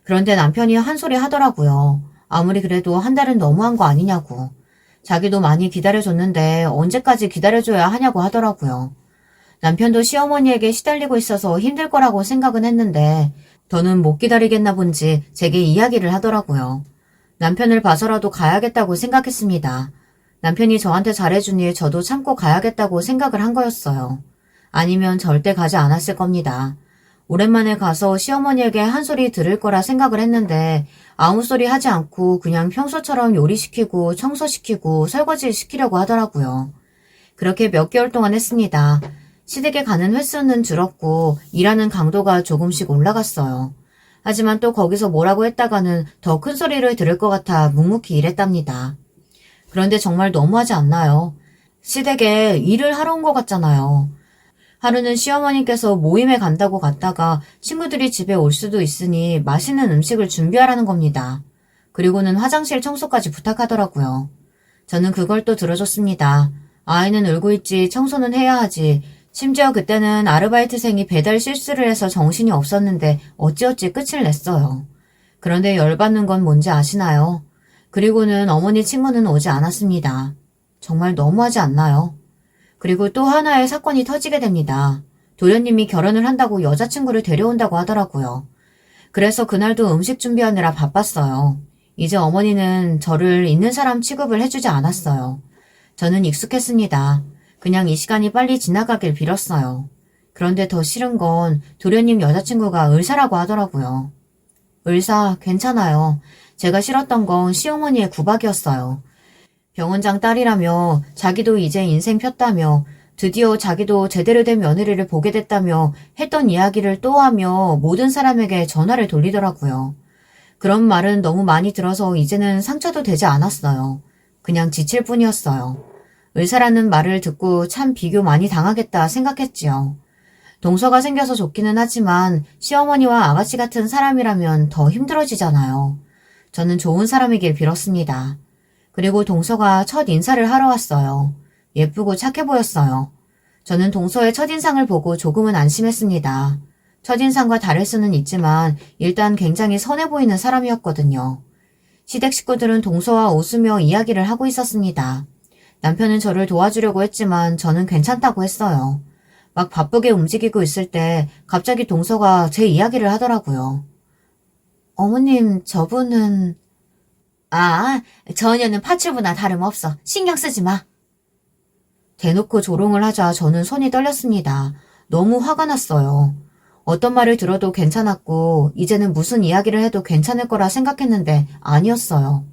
그런데 남편이 한 소리 하더라고요. 아무리 그래도 한 달은 너무한 거 아니냐고. 자기도 많이 기다려줬는데 언제까지 기다려줘야 하냐고 하더라고요. 남편도 시어머니에게 시달리고 있어서 힘들 거라고 생각은 했는데 더는 못 기다리겠나 본지 제게 이야기를 하더라고요. 남편을 봐서라도 가야겠다고 생각했습니다. 남편이 저한테 잘해주니 저도 참고 가야겠다고 생각을 한 거였어요. 아니면 절대 가지 않았을 겁니다. 오랜만에 가서 시어머니에게 한 소리 들을 거라 생각을 했는데 아무 소리 하지 않고 그냥 평소처럼 요리시키고 청소시키고 설거지 시키려고 하더라고요. 그렇게 몇 개월 동안 했습니다. 시댁에 가는 횟수는 줄었고 일하는 강도가 조금씩 올라갔어요. 하지만 또 거기서 뭐라고 했다가는 더 큰 소리를 들을 것 같아 묵묵히 일했답니다. 그런데 정말 너무하지 않나요? 시댁에 일을 하러 온 것 같잖아요. 하루는 시어머니께서 모임에 간다고 갔다가 친구들이 집에 올 수도 있으니 맛있는 음식을 준비하라는 겁니다. 그리고는 화장실 청소까지 부탁하더라고요. 저는 그걸 또 들어줬습니다. 아이는 울고 있지 청소는 해야 하지. 심지어 그때는 아르바이트생이 배달 실수를 해서 정신이 없었는데 어찌어찌 끝을 냈어요. 그런데 열받는 건 뭔지 아시나요? 그리고는 어머니 친구는 오지 않았습니다. 정말 너무하지 않나요? 그리고 또 하나의 사건이 터지게 됩니다. 도련님이 결혼을 한다고 여자친구를 데려온다고 하더라고요. 그래서 그날도 음식 준비하느라 바빴어요. 이제 어머니는 저를 있는 사람 취급을 해주지 않았어요. 저는 익숙했습니다. 그냥 이 시간이 빨리 지나가길 빌었어요. 그런데 더 싫은 건 도련님 여자친구가 의사라고 하더라고요. 의사, 괜찮아요. 제가 싫었던 건 시어머니의 구박이었어요. 병원장 딸이라며 자기도 이제 인생 폈다며 드디어 자기도 제대로 된 며느리를 보게 됐다며 했던 이야기를 또 하며 모든 사람에게 전화를 돌리더라고요. 그런 말은 너무 많이 들어서 이제는 상처도 되지 않았어요. 그냥 지칠 뿐이었어요. 의사라는 말을 듣고 참 비교 많이 당하겠다 생각했지요. 동서가 생겨서 좋기는 하지만 시어머니와 아가씨 같은 사람이라면 더 힘들어지잖아요. 저는 좋은 사람이길 빌었습니다. 그리고 동서가 첫 인사를 하러 왔어요. 예쁘고 착해 보였어요. 저는 동서의 첫인상을 보고 조금은 안심했습니다. 첫인상과 다를 수는 있지만 일단 굉장히 선해 보이는 사람이었거든요. 시댁 식구들은 동서와 웃으며 이야기를 하고 있었습니다. 남편은 저를 도와주려고 했지만 저는 괜찮다고 했어요. 막 바쁘게 움직이고 있을 때 갑자기 동서가 제 이야기를 하더라고요. 어머님, 저분은... 아, 전혀는 파출부나 다름없어. 신경 쓰지 마. 대놓고 조롱을 하자 저는 손이 떨렸습니다. 너무 화가 났어요. 어떤 말을 들어도 괜찮았고 이제는 무슨 이야기를 해도 괜찮을 거라 생각했는데 아니었어요.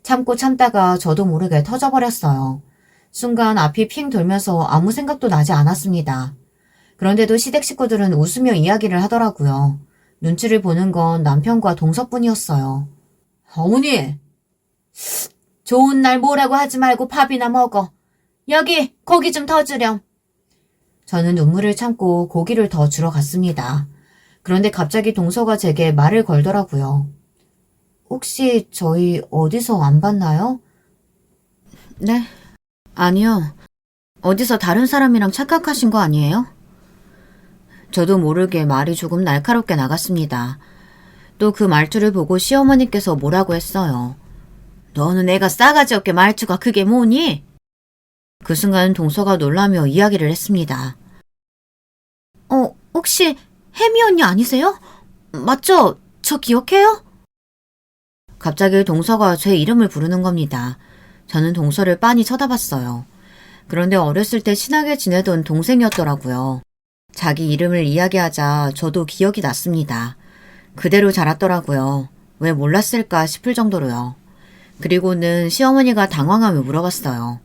참고 참다가 저도 모르게 터져버렸어요. 순간 앞이 핑 돌면서 아무 생각도 나지 않았습니다. 그런데도 시댁 식구들은 웃으며 이야기를 하더라고요. 눈치를 보는 건 남편과 동서뿐이었어요. 어머니! 좋은 날 뭐라고 하지 말고 밥이나 먹어. 여기 고기 좀 더 주렴. 저는 눈물을 참고 고기를 더 주러 갔습니다. 그런데 갑자기 동서가 제게 말을 걸더라고요. 혹시 저희 어디서 안 봤나요? 네. 아니요. 어디서 다른 사람이랑 착각하신 거 아니에요? 저도 모르게 말이 조금 날카롭게 나갔습니다. 또 그 말투를 보고 시어머니께서 뭐라고 했어요. 너는 애가 싸가지 없게 말투가 그게 뭐니? 그 순간 동서가 놀라며 이야기를 했습니다. 혹시 혜미 언니 아니세요? 맞죠? 저 기억해요? 갑자기 동서가 제 이름을 부르는 겁니다. 저는 동서를 빤히 쳐다봤어요. 그런데 어렸을 때 친하게 지내던 동생이었더라고요. 자기 이름을 이야기하자 저도 기억이 났습니다. 그대로 자랐더라고요. 왜 몰랐을까 싶을 정도로요. 그리고는 시어머니가 당황하며 물어봤어요.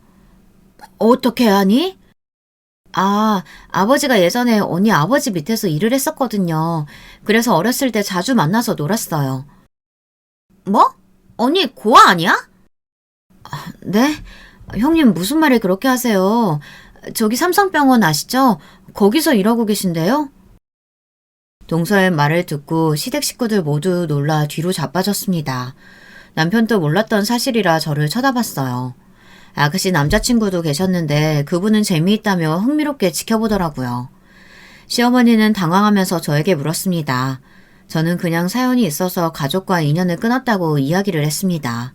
어떻게 하니? 아버지가 예전에 언니 아버지 밑에서 일을 했었거든요. 그래서 어렸을 때 자주 만나서 놀았어요. 뭐? 언니 고아 아니야? 네? 형님 무슨 말을 그렇게 하세요? 저기 삼성병원 아시죠? 거기서 일하고 계신데요? 동서의 말을 듣고 시댁 식구들 모두 놀라 뒤로 자빠졌습니다. 남편도 몰랐던 사실이라 저를 쳐다봤어요. 아가씨 남자친구도 계셨는데 그분은 재미있다며 흥미롭게 지켜보더라고요. 시어머니는 당황하면서 저에게 물었습니다. 저는 그냥 사연이 있어서 가족과 인연을 끊었다고 이야기를 했습니다.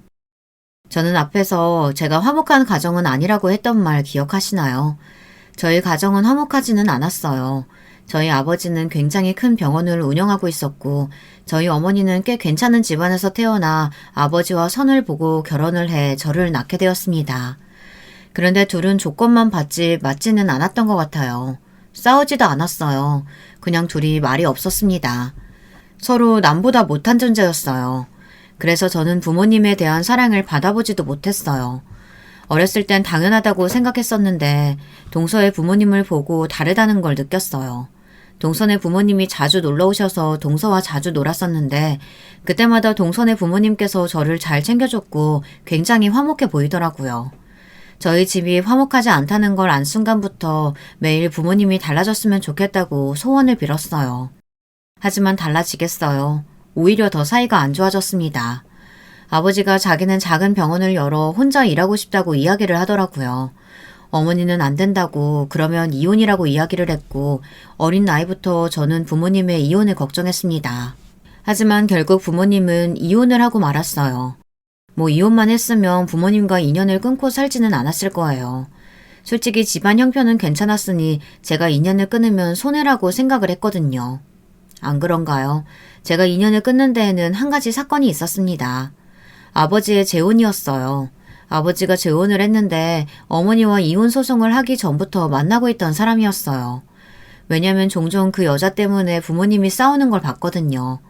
저는 앞에서 제가 화목한 가정은 아니라고 했던 말 기억하시나요? 저희 가정은 화목하지는 않았어요. 저희 아버지는 굉장히 큰 병원을 운영하고 있었고 저희 어머니는 꽤 괜찮은 집안에서 태어나 아버지와 선을 보고 결혼을 해 저를 낳게 되었습니다. 그런데 둘은 조건만 받지 맞지는 않았던 것 같아요. 싸우지도 않았어요. 그냥 둘이 말이 없었습니다. 서로 남보다 못한 존재였어요. 그래서 저는 부모님에 대한 사랑을 받아보지도 못했어요. 어렸을 땐 당연하다고 생각했었는데 동서의 부모님을 보고 다르다는 걸 느꼈어요. 동선의 부모님이 자주 놀러 오셔서 동서와 자주 놀았었는데 그때마다 동선의 부모님께서 저를 잘 챙겨줬고 굉장히 화목해 보이더라고요. 저희 집이 화목하지 않다는 걸 안 순간부터 매일 부모님이 달라졌으면 좋겠다고 소원을 빌었어요. 하지만 달라지겠어요. 오히려 더 사이가 안 좋아졌습니다. 아버지가 자기는 작은 병원을 열어 혼자 일하고 싶다고 이야기를 하더라고요. 어머니는 안 된다고 그러면 이혼이라고 이야기를 했고 어린 나이부터 저는 부모님의 이혼을 걱정했습니다. 하지만 결국 부모님은 이혼을 하고 말았어요. 뭐 이혼만 했으면 부모님과 인연을 끊고 살지는 않았을 거예요. 솔직히 집안 형편은 괜찮았으니 제가 인연을 끊으면 손해라고 생각을 했거든요. 안 그런가요? 제가 인연을 끊는 데에는 한 가지 사건이 있었습니다. 아버지의 재혼이었어요. 아버지가 재혼을 했는데 어머니와 이혼 소송을 하기 전부터 만나고 있던 사람이었어요. 왜냐면 종종 그 여자 때문에 부모님이 싸우는 걸 봤거든요.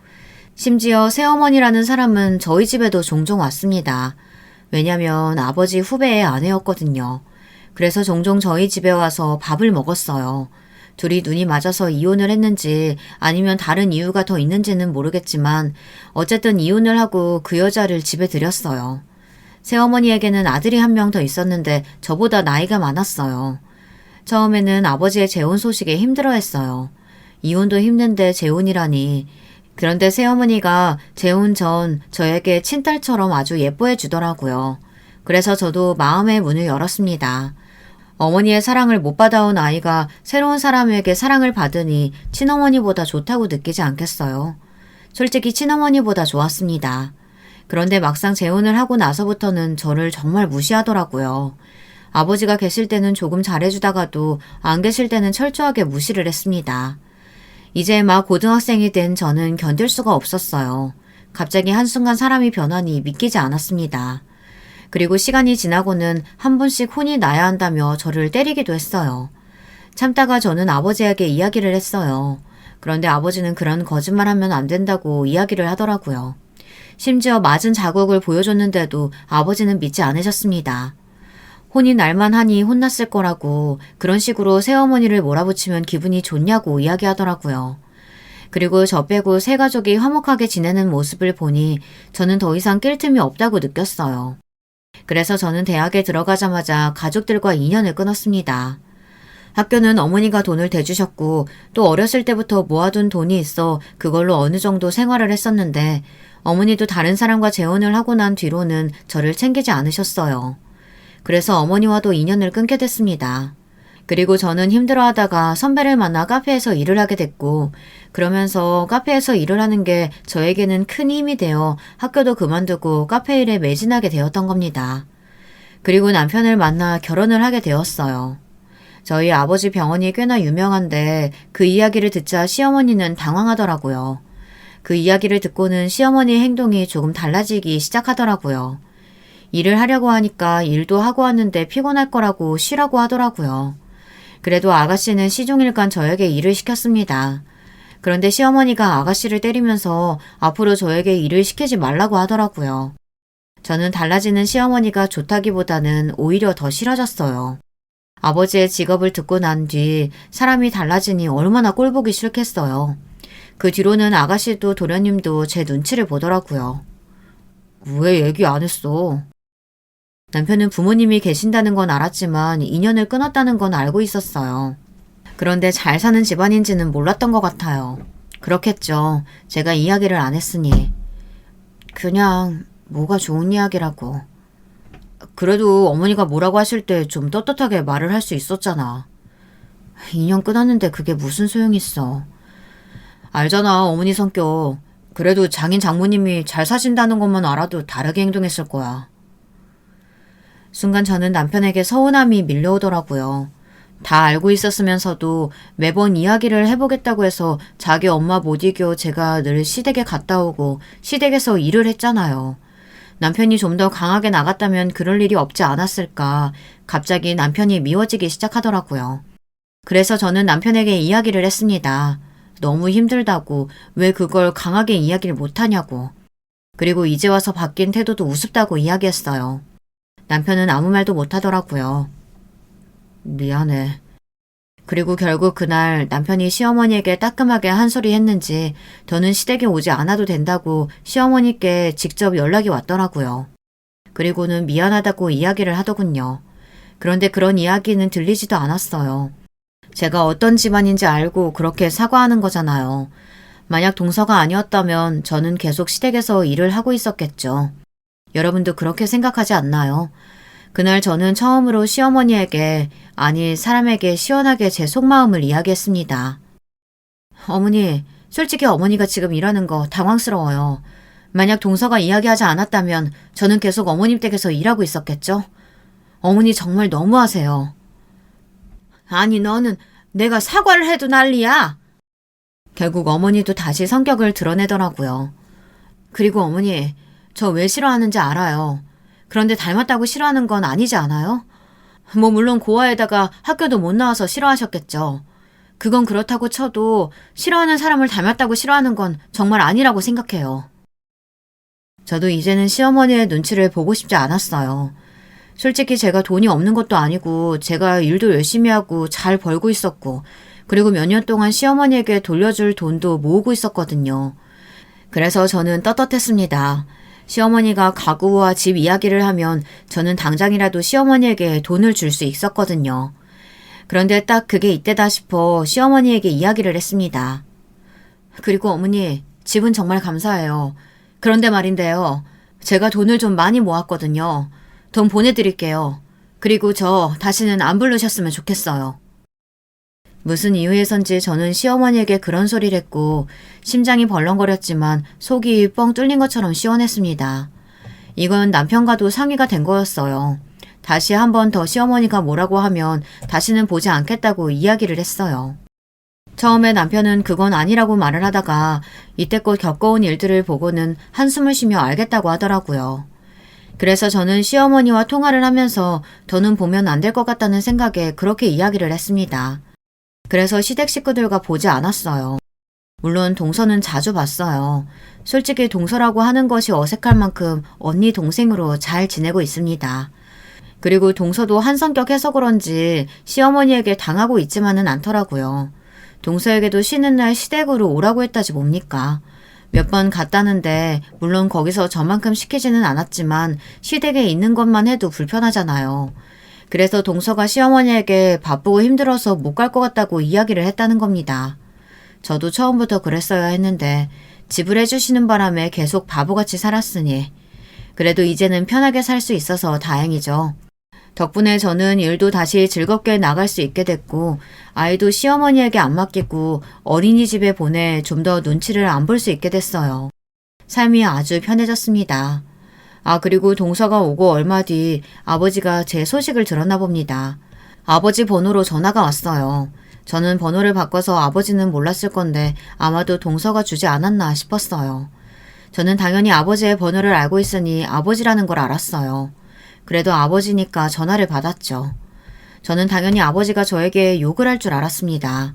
심지어 새어머니라는 사람은 저희 집에도 종종 왔습니다. 왜냐면 아버지 후배의 아내였거든요. 그래서 종종 저희 집에 와서 밥을 먹었어요. 둘이 눈이 맞아서 이혼을 했는지 아니면 다른 이유가 더 있는지는 모르겠지만 어쨌든 이혼을 하고 그 여자를 집에 들였어요. 새어머니에게는 아들이 한 명 더 있었는데 저보다 나이가 많았어요. 처음에는 아버지의 재혼 소식에 힘들어했어요. 이혼도 힘든데 재혼이라니. 그런데 새어머니가 재혼 전 저에게 친딸처럼 아주 예뻐해 주더라고요. 그래서 저도 마음의 문을 열었습니다. 어머니의 사랑을 못 받아온 아이가 새로운 사람에게 사랑을 받으니 친어머니보다 좋다고 느끼지 않겠어요. 솔직히 친어머니보다 좋았습니다. 그런데 막상 재혼을 하고 나서부터는 저를 정말 무시하더라고요. 아버지가 계실 때는 조금 잘해주다가도 안 계실 때는 철저하게 무시를 했습니다. 이제 막 고등학생이 된 저는 견딜 수가 없었어요. 갑자기 한순간 사람이 변하니 믿기지 않았습니다. 그리고 시간이 지나고는 한 번씩 혼이 나야 한다며 저를 때리기도 했어요. 참다가 저는 아버지에게 이야기를 했어요. 그런데 아버지는 그런 거짓말하면 안 된다고 이야기를 하더라고요. 심지어 맞은 자국을 보여줬는데도 아버지는 믿지 않으셨습니다. 혼이 날만 하니 혼났을 거라고 그런 식으로 새어머니를 몰아붙이면 기분이 좋냐고 이야기하더라고요. 그리고 저 빼고 세 가족이 화목하게 지내는 모습을 보니 저는 더 이상 낄 틈이 없다고 느꼈어요. 그래서 저는 대학에 들어가자마자 가족들과 인연을 끊었습니다. 학교는 어머니가 돈을 대주셨고 또 어렸을 때부터 모아둔 돈이 있어 그걸로 어느 정도 생활을 했었는데 어머니도 다른 사람과 재혼을 하고 난 뒤로는 저를 챙기지 않으셨어요. 그래서 어머니와도 인연을 끊게 됐습니다. 그리고 저는 힘들어하다가 선배를 만나 카페에서 일을 하게 됐고 그러면서 카페에서 일을 하는 게 저에게는 큰 힘이 되어 학교도 그만두고 카페 일에 매진하게 되었던 겁니다. 그리고 남편을 만나 결혼을 하게 되었어요. 저희 아버지 병원이 꽤나 유명한데 그 이야기를 듣자 시어머니는 당황하더라고요. 그 이야기를 듣고는 시어머니의 행동이 조금 달라지기 시작하더라고요. 일을 하려고 하니까 일도 하고 왔는데 피곤할 거라고 쉬라고 하더라고요. 그래도 아가씨는 시종일관 저에게 일을 시켰습니다. 그런데 시어머니가 아가씨를 때리면서 앞으로 저에게 일을 시키지 말라고 하더라고요. 저는 달라지는 시어머니가 좋다기보다는 오히려 더 싫어졌어요. 아버지의 직업을 듣고 난 뒤 사람이 달라지니 얼마나 꼴보기 싫겠어요. 그 뒤로는 아가씨도 도련님도 제 눈치를 보더라고요. 왜 얘기 안 했어? 남편은 부모님이 계신다는 건 알았지만 인연을 끊었다는 건 알고 있었어요. 그런데 잘 사는 집안인지는 몰랐던 것 같아요. 그렇겠죠. 제가 이야기를 안 했으니. 그냥 뭐가 좋은 이야기라고. 그래도 어머니가 뭐라고 하실 때 좀 떳떳하게 말을 할 수 있었잖아. 인연 끊었는데 그게 무슨 소용 있어. 알잖아, 어머니 성격. 그래도 장인 장모님이 잘 사신다는 것만 알아도 다르게 행동했을 거야. 순간 저는 남편에게 서운함이 밀려오더라고요. 다 알고 있었으면서도 매번 이야기를 해보겠다고 해서 자기 엄마 못 이겨 제가 늘 시댁에 갔다 오고 시댁에서 일을 했잖아요. 남편이 좀 더 강하게 나갔다면 그럴 일이 없지 않았을까. 갑자기 남편이 미워지기 시작하더라고요. 그래서 저는 남편에게 이야기를 했습니다. 너무 힘들다고, 왜 그걸 강하게 이야기를 못하냐고. 그리고 이제 와서 바뀐 태도도 우습다고 이야기했어요. 남편은 아무 말도 못하더라고요. 미안해. 그리고 결국 그날 남편이 시어머니에게 따끔하게 한 소리 했는지 더는 시댁에 오지 않아도 된다고 시어머니께 직접 연락이 왔더라고요. 그리고는 미안하다고 이야기를 하더군요. 그런데 그런 이야기는 들리지도 않았어요. 제가 어떤 집안인지 알고 그렇게 사과하는 거잖아요. 만약 동서가 아니었다면 저는 계속 시댁에서 일을 하고 있었겠죠. 여러분도 그렇게 생각하지 않나요? 그날 저는 처음으로 시어머니에게, 아니 사람에게 시원하게 제 속마음을 이야기했습니다. 어머니, 솔직히 어머니가 지금 일하는 거 당황스러워요. 만약 동서가 이야기하지 않았다면 저는 계속 어머님 댁에서 일하고 있었겠죠? 어머니 정말 너무하세요. 아니 너는 내가 사과를 해도 난리야. 결국 어머니도 다시 성격을 드러내더라고요. 그리고 어머니, 저 왜 싫어하는지 알아요. 그런데 닮았다고 싫어하는 건 아니지 않아요? 뭐 물론 고아에다가 학교도 못 나와서 싫어하셨겠죠. 그건 그렇다고 쳐도 싫어하는 사람을 닮았다고 싫어하는 건 정말 아니라고 생각해요. 저도 이제는 시어머니의 눈치를 보고 싶지 않았어요. 솔직히 제가 돈이 없는 것도 아니고 제가 일도 열심히 하고 잘 벌고 있었고 그리고 몇 년 동안 시어머니에게 돌려줄 돈도 모으고 있었거든요. 그래서 저는 떳떳했습니다. 시어머니가 가구와 집 이야기를 하면 저는 당장이라도 시어머니에게 돈을 줄 수 있었거든요. 그런데 딱 그게 이때다 싶어 시어머니에게 이야기를 했습니다. 그리고 어머니, 집은 정말 감사해요. 그런데 말인데요. 제가 돈을 좀 많이 모았거든요. 돈 보내드릴게요. 그리고 저 다시는 안 부르셨으면 좋겠어요. 무슨 이유에선지 저는 시어머니에게 그런 소리를 했고 심장이 벌렁거렸지만 속이 뻥 뚫린 것처럼 시원했습니다. 이건 남편과도 상의가 된 거였어요. 다시 한 번 더 시어머니가 뭐라고 하면 다시는 보지 않겠다고 이야기를 했어요. 처음에 남편은 그건 아니라고 말을 하다가 이때껏 겪어온 일들을 보고는 한숨을 쉬며 알겠다고 하더라고요. 그래서 저는 시어머니와 통화를 하면서 더는 보면 안 될 것 같다는 생각에 그렇게 이야기를 했습니다. 그래서 시댁 식구들과 보지 않았어요. 물론 동서는 자주 봤어요. 솔직히 동서라고 하는 것이 어색할 만큼 언니 동생으로 잘 지내고 있습니다. 그리고 동서도 한 성격해서 그런지 시어머니에게 당하고 있지만은 않더라고요. 동서에게도 쉬는 날 시댁으로 오라고 했다지 뭡니까. 몇 번 갔다는데 물론 거기서 저만큼 시키지는 않았지만 시댁에 있는 것만 해도 불편하잖아요. 그래서 동서가 시어머니에게 바쁘고 힘들어서 못 갈 것 같다고 이야기를 했다는 겁니다. 저도 처음부터 그랬어야 했는데 지불해주시는 바람에 계속 바보같이 살았으니 그래도 이제는 편하게 살 수 있어서 다행이죠. 덕분에 저는 일도 다시 즐겁게 나갈 수 있게 됐고 아이도 시어머니에게 안 맡기고 어린이집에 보내 좀 더 눈치를 안 볼 수 있게 됐어요. 삶이 아주 편해졌습니다. 그리고 동서가 오고 얼마 뒤 아버지가 제 소식을 들었나 봅니다. 아버지 번호로 전화가 왔어요. 저는 번호를 바꿔서 아버지는 몰랐을 건데 아마도 동서가 주지 않았나 싶었어요. 저는 당연히 아버지의 번호를 알고 있으니 아버지라는 걸 알았어요. 그래도 아버지니까 전화를 받았죠. 저는 당연히 아버지가 저에게 욕을 할 줄 알았습니다.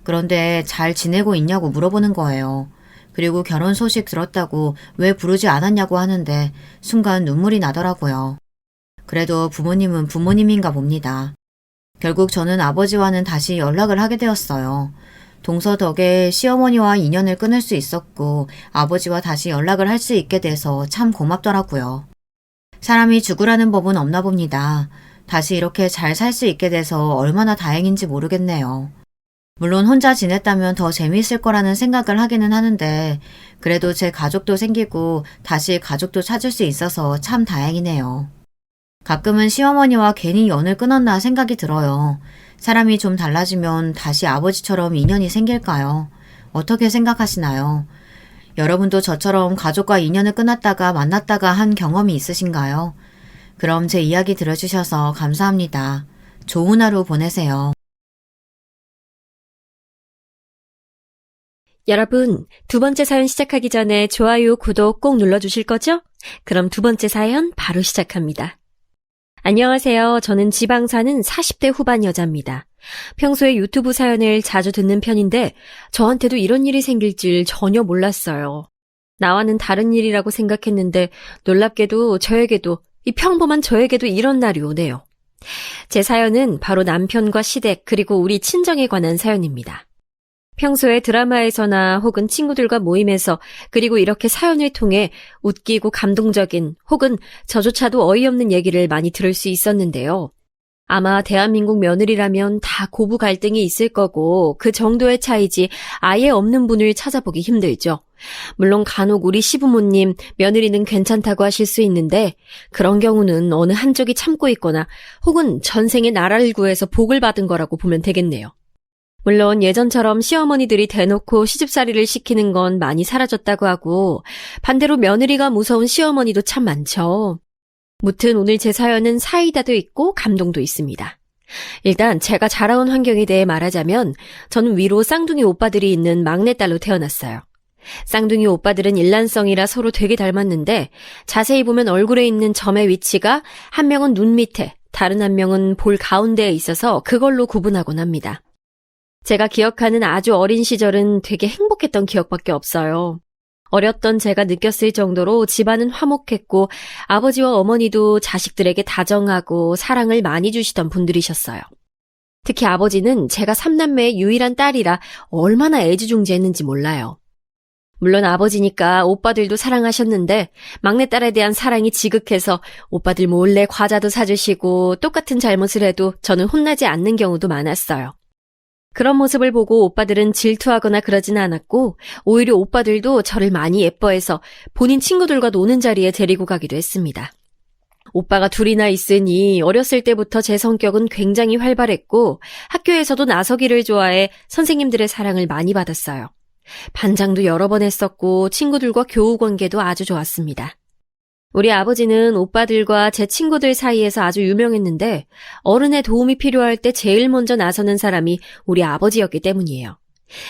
그런데 잘 지내고 있냐고 물어보는 거예요. 그리고 결혼 소식 들었다고 왜 부르지 않았냐고 하는데 순간 눈물이 나더라고요. 그래도 부모님은 부모님인가 봅니다. 결국 저는 아버지와는 다시 연락을 하게 되었어요. 동서 덕에 시어머니와 인연을 끊을 수 있었고 아버지와 다시 연락을 할 수 있게 돼서 참 고맙더라고요. 사람이 죽으라는 법은 없나 봅니다. 다시 이렇게 잘 살 수 있게 돼서 얼마나 다행인지 모르겠네요. 물론 혼자 지냈다면 더 재미있을 거라는 생각을 하기는 하는데 그래도 제 가족도 생기고 다시 가족도 찾을 수 있어서 참 다행이네요. 가끔은 시어머니와 괜히 연을 끊었나 생각이 들어요. 사람이 좀 달라지면 다시 아버지처럼 인연이 생길까요? 어떻게 생각하시나요? 여러분도 저처럼 가족과 인연을 끊었다가 만났다가 한 경험이 있으신가요? 그럼 제 이야기 들어주셔서 감사합니다. 좋은 하루 보내세요. 여러분, 두 번째 사연 시작하기 전에 좋아요, 구독 꼭 눌러주실 거죠? 그럼 두 번째 사연 바로 시작합니다. 안녕하세요. 저는 지방 사는 40대 후반 여자입니다. 평소에 유튜브 사연을 자주 듣는 편인데 저한테도 이런 일이 생길 줄 전혀 몰랐어요. 나와는 다른 일이라고 생각했는데 놀랍게도 저에게도, 이 평범한 저에게도 이런 날이 오네요. 제 사연은 바로 남편과 시댁 그리고 우리 친정에 관한 사연입니다. 평소에 드라마에서나 혹은 친구들과 모임에서 그리고 이렇게 사연을 통해 웃기고 감동적인 혹은 저조차도 어이없는 얘기를 많이 들을 수 있었는데요. 아마 대한민국 며느리라면 다 고부 갈등이 있을 거고 그 정도의 차이지 아예 없는 분을 찾아보기 힘들죠. 물론 간혹 우리 시부모님, 며느리는 괜찮다고 하실 수 있는데 그런 경우는 어느 한쪽이 참고 있거나 혹은 전생에 나라를 구해서 복을 받은 거라고 보면 되겠네요. 물론 예전처럼 시어머니들이 대놓고 시집살이를 시키는 건 많이 사라졌다고 하고 반대로 며느리가 무서운 시어머니도 참 많죠. 무튼 오늘 제 사연은 사이다도 있고 감동도 있습니다. 일단 제가 자라온 환경에 대해 말하자면 저는 위로 쌍둥이 오빠들이 있는 막내딸로 태어났어요. 쌍둥이 오빠들은 일란성이라 서로 되게 닮았는데 자세히 보면 얼굴에 있는 점의 위치가 한 명은 눈 밑에, 다른 한 명은 볼 가운데에 있어서 그걸로 구분하곤 합니다. 제가 기억하는 아주 어린 시절은 되게 행복했던 기억밖에 없어요. 어렸던 제가 느꼈을 정도로 집안은 화목했고 아버지와 어머니도 자식들에게 다정하고 사랑을 많이 주시던 분들이셨어요. 특히 아버지는 제가 3남매의 유일한 딸이라 얼마나 애지중지했는지 몰라요. 물론 아버지니까 오빠들도 사랑하셨는데 막내딸에 대한 사랑이 지극해서 오빠들 몰래 과자도 사주시고 똑같은 잘못을 해도 저는 혼나지 않는 경우도 많았어요. 그런 모습을 보고 오빠들은 질투하거나 그러진 않았고 오히려 오빠들도 저를 많이 예뻐해서 본인 친구들과 노는 자리에 데리고 가기도 했습니다. 오빠가 둘이나 있으니 어렸을 때부터 제 성격은 굉장히 활발했고 학교에서도 나서기를 좋아해 선생님들의 사랑을 많이 받았어요. 반장도 여러 번 했었고 친구들과 교우 관계도 아주 좋았습니다. 우리 아버지는 오빠들과 제 친구들 사이에서 아주 유명했는데 어른의 도움이 필요할 때 제일 먼저 나서는 사람이 우리 아버지였기 때문이에요.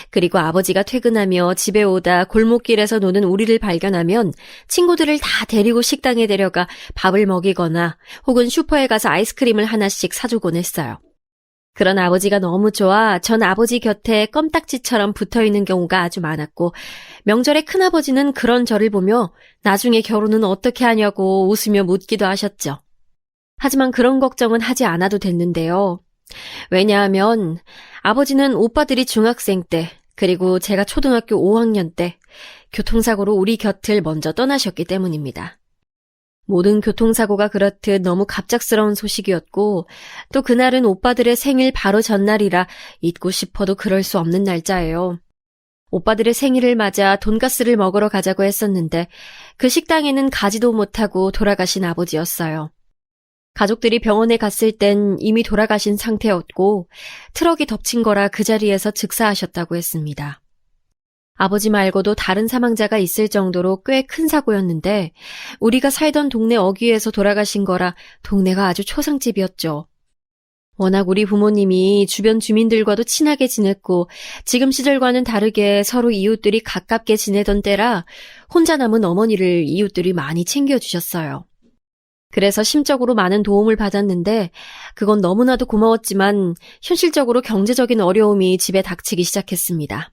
그리고 아버지가 퇴근하며 집에 오다 골목길에서 노는 우리를 발견하면 친구들을 다 데리고 식당에 데려가 밥을 먹이거나 혹은 슈퍼에 가서 아이스크림을 하나씩 사주곤 했어요. 그런 아버지가 너무 좋아 전 아버지 곁에 껌딱지처럼 붙어있는 경우가 아주 많았고 명절에 큰아버지는 그런 저를 보며 나중에 결혼은 어떻게 하냐고 웃으며 묻기도 하셨죠. 하지만 그런 걱정은 하지 않아도 됐는데요. 왜냐하면 아버지는 오빠들이 중학생 때 그리고 제가 초등학교 5학년 때 교통사고로 우리 곁을 먼저 떠나셨기 때문입니다. 모든 교통사고가 그렇듯 너무 갑작스러운 소식이었고 또 그날은 오빠들의 생일 바로 전날이라 잊고 싶어도 그럴 수 없는 날짜예요. 오빠들의 생일을 맞아 돈가스를 먹으러 가자고 했었는데 그 식당에는 가지도 못하고 돌아가신 아버지였어요. 가족들이 병원에 갔을 땐 이미 돌아가신 상태였고 트럭이 덮친 거라 그 자리에서 즉사하셨다고 했습니다. 아버지 말고도 다른 사망자가 있을 정도로 꽤 큰 사고였는데 우리가 살던 동네 어귀에서 돌아가신 거라 동네가 아주 초상집이었죠. 워낙 우리 부모님이 주변 주민들과도 친하게 지냈고 지금 시절과는 다르게 서로 이웃들이 가깝게 지내던 때라 혼자 남은 어머니를 이웃들이 많이 챙겨주셨어요. 그래서 심적으로 많은 도움을 받았는데 그건 너무나도 고마웠지만 현실적으로 경제적인 어려움이 집에 닥치기 시작했습니다.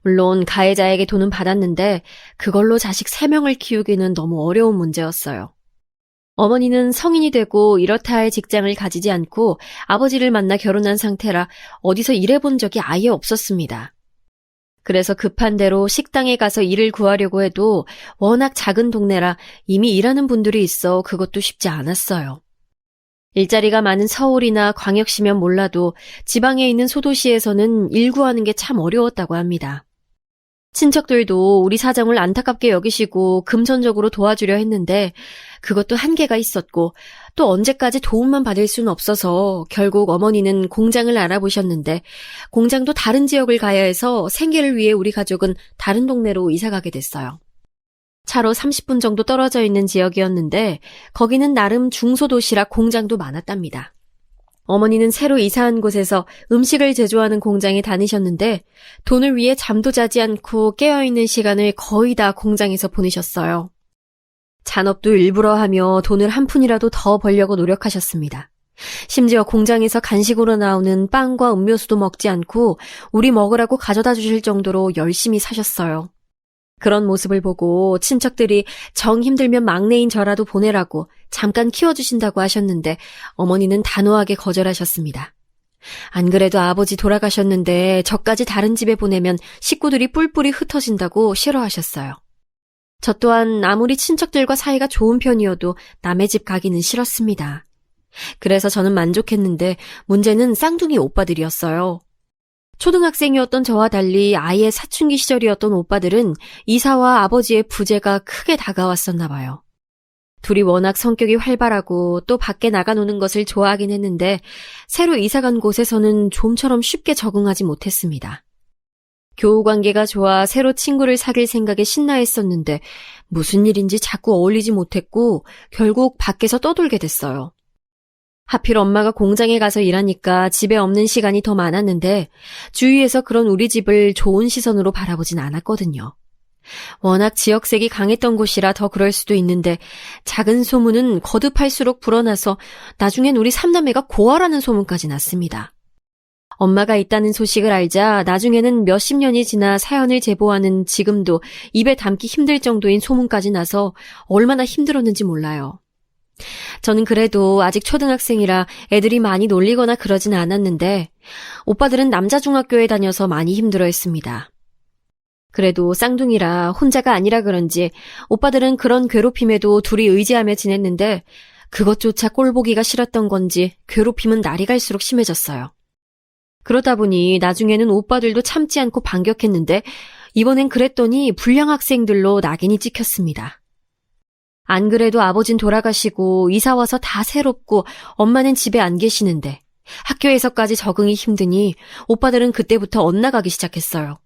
물론 가해자에게 돈은 받았는데 그걸로 자식 3명을 키우기는 너무 어려운 문제였어요. 어머니는 성인이 되고 이렇다 할 직장을 가지지 않고 아버지를 만나 결혼한 상태라 어디서 일해본 적이 아예 없었습니다. 그래서 급한 대로 식당에 가서 일을 구하려고 해도 워낙 작은 동네라 이미 일하는 분들이 있어 그것도 쉽지 않았어요. 일자리가 많은 서울이나 광역시면 몰라도 지방에 있는 소도시에서는 일 구하는 게 참 어려웠다고 합니다. 친척들도 우리 사정을 안타깝게 여기시고 금전적으로 도와주려 했는데 그것도 한계가 있었고 또 언제까지 도움만 받을 수는 없어서 결국 어머니는 공장을 알아보셨는데 공장도 다른 지역을 가야 해서 생계를 위해 우리 가족은 다른 동네로 이사가게 됐어요. 차로 30분 정도 떨어져 있는 지역이었는데 거기는 나름 중소도시라 공장도 많았답니다. 어머니는 새로 이사한 곳에서 음식을 제조하는 공장에 다니셨는데 돈을 위해 잠도 자지 않고 깨어있는 시간을 거의 다 공장에서 보내셨어요. 잔업도 일부러 하며 돈을 한 푼이라도 더 벌려고 노력하셨습니다. 심지어 공장에서 간식으로 나오는 빵과 음료수도 먹지 않고 우리 먹으라고 가져다 주실 정도로 열심히 사셨어요. 그런 모습을 보고 친척들이 정 힘들면 막내인 저라도 보내라고 잠깐 키워주신다고 하셨는데 어머니는 단호하게 거절하셨습니다. 안 그래도 아버지 돌아가셨는데 저까지 다른 집에 보내면 식구들이 뿔뿔이 흩어진다고 싫어하셨어요. 저 또한 아무리 친척들과 사이가 좋은 편이어도 남의 집 가기는 싫었습니다. 그래서 저는 만족했는데 문제는 쌍둥이 오빠들이었어요. 초등학생이었던 저와 달리 아예 사춘기 시절이었던 오빠들은 이사와 아버지의 부재가 크게 다가왔었나 봐요. 둘이 워낙 성격이 활발하고 또 밖에 나가 노는 것을 좋아하긴 했는데 새로 이사간 곳에서는 좀처럼 쉽게 적응하지 못했습니다. 교우 관계가 좋아 새로 친구를 사귈 생각에 신나했었는데 무슨 일인지 자꾸 어울리지 못했고 결국 밖에서 떠돌게 됐어요. 하필 엄마가 공장에 가서 일하니까 집에 없는 시간이 더 많았는데 주위에서 그런 우리 집을 좋은 시선으로 바라보진 않았거든요. 워낙 지역색이 강했던 곳이라 더 그럴 수도 있는데 작은 소문은 거듭할수록 불어나서 나중엔 우리 삼남매가 고아라는 소문까지 났습니다. 엄마가 있다는 소식을 알자 나중에는 몇십 년이 지나 사연을 제보하는 지금도 입에 담기 힘들 정도인 소문까지 나서 얼마나 힘들었는지 몰라요. 저는 그래도 아직 초등학생이라 애들이 많이 놀리거나 그러진 않았는데 오빠들은 남자 중학교에 다녀서 많이 힘들어했습니다. 그래도 쌍둥이라 혼자가 아니라 그런지 오빠들은 그런 괴롭힘에도 둘이 의지하며 지냈는데 그것조차 꼴보기가 싫었던 건지 괴롭힘은 날이 갈수록 심해졌어요. 그러다 보니 나중에는 오빠들도 참지 않고 반격했는데 이번엔 그랬더니 불량 학생들로 낙인이 찍혔습니다. 안 그래도 아버진 돌아가시고 이사 와서 다 새롭고 엄마는 집에 안 계시는데 학교에서까지 적응이 힘드니 오빠들은 그때부터 엇나가기 시작했어요.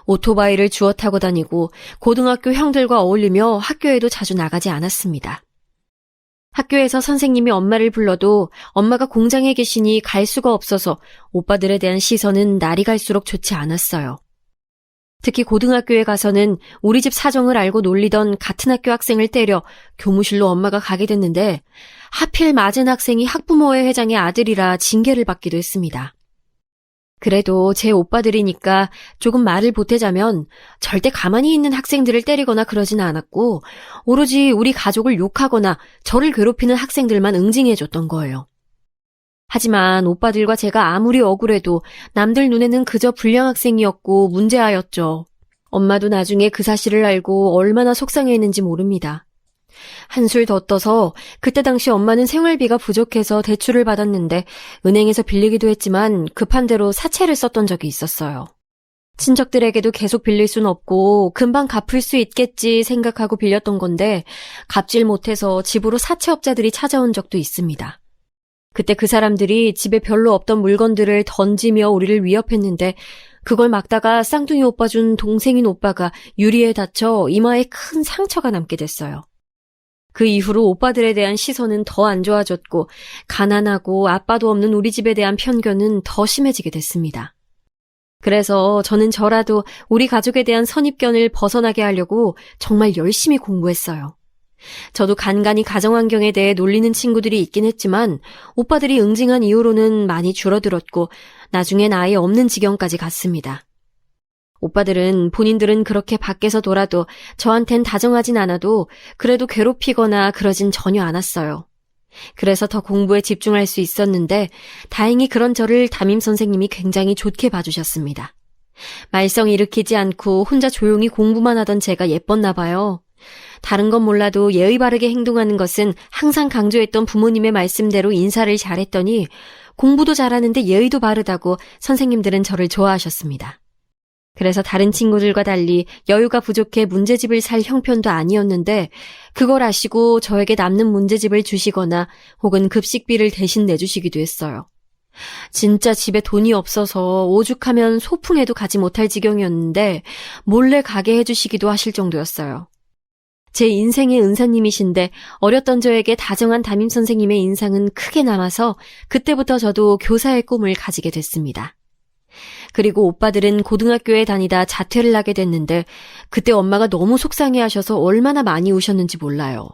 오토바이를 주워 타고 다니고 고등학교 형들과 어울리며 학교에도 자주 나가지 않았습니다. 학교에서 선생님이 엄마를 불러도 엄마가 공장에 계시니 갈 수가 없어서 오빠들에 대한 시선은 날이 갈수록 좋지 않았어요. 특히 고등학교에 가서는 우리 집 사정을 알고 놀리던 같은 학교 학생을 때려 교무실로 엄마가 가게 됐는데 하필 맞은 학생이 학부모회 회장의 아들이라 징계를 받기도 했습니다. 그래도 제 오빠들이니까 조금 말을 보태자면 절대 가만히 있는 학생들을 때리거나 그러진 않았고 오로지 우리 가족을 욕하거나 저를 괴롭히는 학생들만 응징해줬던 거예요. 하지만 오빠들과 제가 아무리 억울해도 남들 눈에는 그저 불량 학생이었고 문제아였죠. 엄마도 나중에 그 사실을 알고 얼마나 속상해했는지 모릅니다. 한술 더 떠서 그때 당시 엄마는 생활비가 부족해서 대출을 받았는데 은행에서 빌리기도 했지만 급한 대로 사채를 썼던 적이 있었어요. 친척들에게도 계속 빌릴 순 없고 금방 갚을 수 있겠지 생각하고 빌렸던 건데 갚질 못해서 집으로 사채업자들이 찾아온 적도 있습니다. 그때 그 사람들이 집에 별로 없던 물건들을 던지며 우리를 위협했는데 그걸 막다가 쌍둥이 오빠 준 동생인 오빠가 유리에 다쳐 이마에 큰 상처가 남게 됐어요. 그 이후로 오빠들에 대한 시선은 더 안 좋아졌고 가난하고 아빠도 없는 우리 집에 대한 편견은 더 심해지게 됐습니다. 그래서 저는 저라도 우리 가족에 대한 선입견을 벗어나게 하려고 정말 열심히 공부했어요. 저도 간간히 가정환경에 대해 놀리는 친구들이 있긴 했지만 오빠들이 응징한 이후로는 많이 줄어들었고 나중엔 아예 없는 지경까지 갔습니다. 오빠들은 본인들은 그렇게 밖에서 놀아도 저한텐 다정하진 않아도 그래도 괴롭히거나 그러진 전혀 않았어요. 그래서 더 공부에 집중할 수 있었는데 다행히 그런 저를 담임 선생님이 굉장히 좋게 봐주셨습니다. 말썽 일으키지 않고 혼자 조용히 공부만 하던 제가 예뻤나 봐요. 다른 건 몰라도 예의 바르게 행동하는 것은 항상 강조했던 부모님의 말씀대로 인사를 잘했더니 공부도 잘하는데 예의도 바르다고 선생님들은 저를 좋아하셨습니다. 그래서 다른 친구들과 달리 여유가 부족해 문제집을 살 형편도 아니었는데 그걸 아시고 저에게 남는 문제집을 주시거나 혹은 급식비를 대신 내주시기도 했어요. 진짜 집에 돈이 없어서 오죽하면 소풍에도 가지 못할 지경이었는데 몰래 가게 해주시기도 하실 정도였어요. 제 인생의 은사님이신데 어렸던 저에게 다정한 담임선생님의 인상은 크게 남아서 그때부터 저도 교사의 꿈을 가지게 됐습니다. 그리고 오빠들은 고등학교에 다니다 자퇴를 하게 됐는데 그때 엄마가 너무 속상해하셔서 얼마나 많이 우셨는지 몰라요.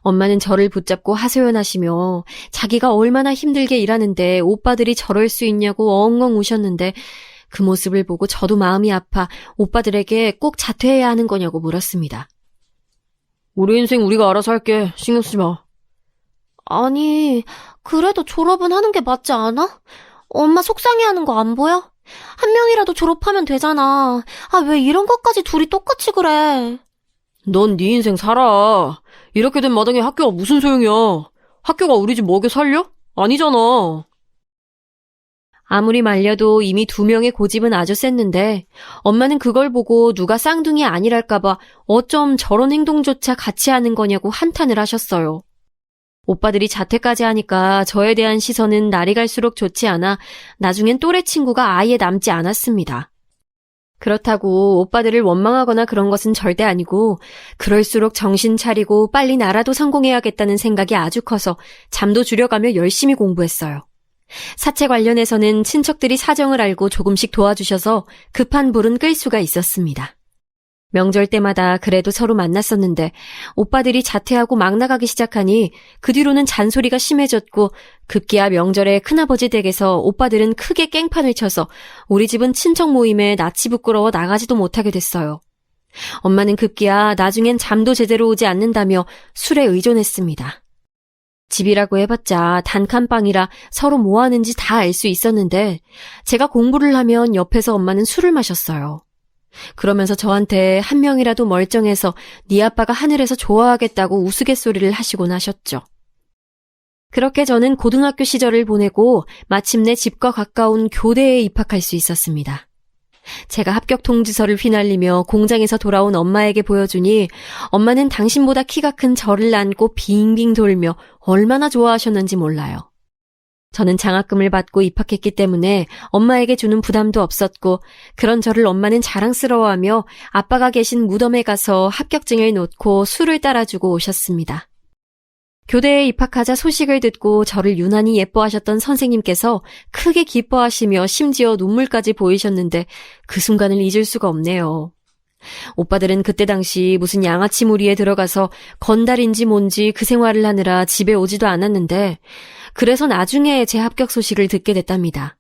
엄마는 저를 붙잡고 하소연하시며 자기가 얼마나 힘들게 일하는데 오빠들이 저럴 수 있냐고 엉엉 우셨는데 그 모습을 보고 저도 마음이 아파 오빠들에게 꼭 자퇴해야 하는 거냐고 물었습니다. 우리 인생 우리가 알아서 할게. 신경 쓰지 마. 아니, 그래도 졸업은 하는 게 맞지 않아? 엄마 속상해하는 거 안 보여? 한 명이라도 졸업하면 되잖아. 아, 왜 이런 것까지 둘이 똑같이 그래? 넌 네 인생 살아. 이렇게 된 마당에 학교가 무슨 소용이야. 학교가 우리 집 먹여 살려? 아니잖아. 아무리 말려도 이미 2명의 고집은 아주 셌는데 엄마는 그걸 보고 누가 쌍둥이 아니랄까봐 어쩜 저런 행동조차 같이 하는 거냐고 한탄을 하셨어요. 오빠들이 자퇴까지 하니까 저에 대한 시선은 날이 갈수록 좋지 않아 나중엔 또래 친구가 아예 남지 않았습니다. 그렇다고 오빠들을 원망하거나 그런 것은 절대 아니고 그럴수록 정신 차리고 빨리 나라도 성공해야겠다는 생각이 아주 커서 잠도 줄여가며 열심히 공부했어요. 사채 관련해서는 친척들이 사정을 알고 조금씩 도와주셔서 급한 불은 끌 수가 있었습니다. 명절 때마다 그래도 서로 만났었는데 오빠들이 자퇴하고 막 나가기 시작하니 그 뒤로는 잔소리가 심해졌고 급기야 명절에 큰아버지 댁에서 오빠들은 크게 깽판을 쳐서 우리 집은 친척 모임에 낯이 부끄러워 나가지도 못하게 됐어요. 엄마는 급기야 나중엔 잠도 제대로 오지 않는다며 술에 의존했습니다. 집이라고 해봤자 단칸방이라 서로 뭐 하는지 다 알 수 있었는데 제가 공부를 하면 옆에서 엄마는 술을 마셨어요. 그러면서 저한테 한 명이라도 멀쩡해서 네 아빠가 하늘에서 좋아하겠다고 우스갯소리를 하시곤 하셨죠. 그렇게 저는 고등학교 시절을 보내고 마침내 집과 가까운 교대에 입학할 수 있었습니다. 제가 합격 통지서를 휘날리며 공장에서 돌아온 엄마에게 보여주니 엄마는 당신보다 키가 큰 저를 안고 빙빙 돌며 얼마나 좋아하셨는지 몰라요. 저는 장학금을 받고 입학했기 때문에 엄마에게 주는 부담도 없었고 그런 저를 엄마는 자랑스러워하며 아빠가 계신 무덤에 가서 합격증을 놓고 술을 따라주고 오셨습니다. 교대에 입학하자 소식을 듣고 저를 유난히 예뻐하셨던 선생님께서 크게 기뻐하시며 심지어 눈물까지 보이셨는데 그 순간을 잊을 수가 없네요. 오빠들은 그때 당시 무슨 양아치 무리에 들어가서 건달인지 뭔지 그 생활을 하느라 집에 오지도 않았는데 그래서 나중에 제 합격 소식을 듣게 됐답니다.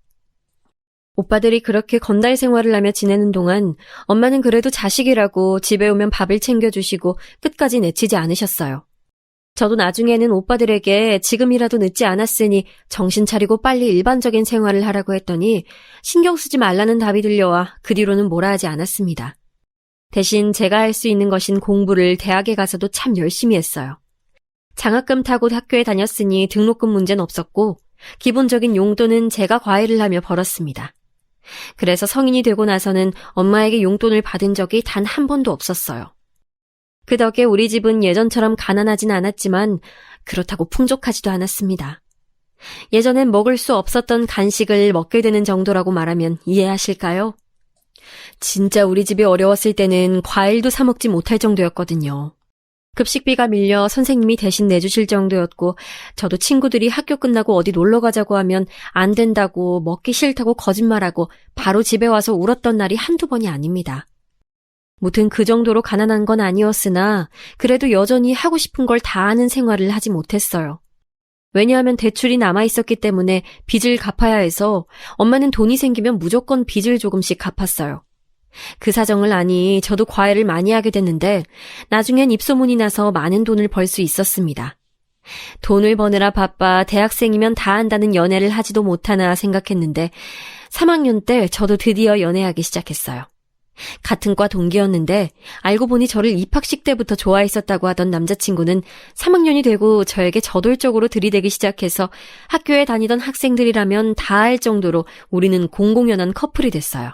오빠들이 그렇게 건달 생활을 하며 지내는 동안 엄마는 그래도 자식이라고 집에 오면 밥을 챙겨주시고 끝까지 내치지 않으셨어요. 저도 나중에는 오빠들에게 지금이라도 늦지 않았으니 정신 차리고 빨리 일반적인 생활을 하라고 했더니 신경 쓰지 말라는 답이 들려와 그 뒤로는 뭐라 하지 않았습니다. 대신 제가 할 수 있는 것인 공부를 대학에 가서도 참 열심히 했어요. 장학금 타고 학교에 다녔으니 등록금 문제는 없었고 기본적인 용돈은 제가 과외를 하며 벌었습니다. 그래서 성인이 되고 나서는 엄마에게 용돈을 받은 적이 단 한 번도 없었어요. 그 덕에 우리 집은 예전처럼 가난하진 않았지만 그렇다고 풍족하지도 않았습니다. 예전엔 먹을 수 없었던 간식을 먹게 되는 정도라고 말하면 이해하실까요? 진짜 우리 집이 어려웠을 때는 과일도 사 먹지 못할 정도였거든요. 급식비가 밀려 선생님이 대신 내주실 정도였고 저도 친구들이 학교 끝나고 어디 놀러 가자고 하면 안 된다고 먹기 싫다고 거짓말하고 바로 집에 와서 울었던 날이 한두 번이 아닙니다. 무튼 그 정도로 가난한 건 아니었으나 그래도 여전히 하고 싶은 걸 다 하는 생활을 하지 못했어요. 왜냐하면 대출이 남아있었기 때문에 빚을 갚아야 해서 엄마는 돈이 생기면 무조건 빚을 조금씩 갚았어요. 그 사정을 아니 저도 과외를 많이 하게 됐는데 나중엔 입소문이 나서 많은 돈을 벌 수 있었습니다. 돈을 버느라 바빠 대학생이면 다 한다는 연애를 하지도 못하나 생각했는데 3학년 때 저도 드디어 연애하기 시작했어요. 같은 과 동기였는데 알고 보니 저를 입학식 때부터 좋아했었다고 하던 남자친구는 3학년이 되고 저에게 저돌적으로 들이대기 시작해서 학교에 다니던 학생들이라면 다 알 정도로 우리는 공공연한 커플이 됐어요.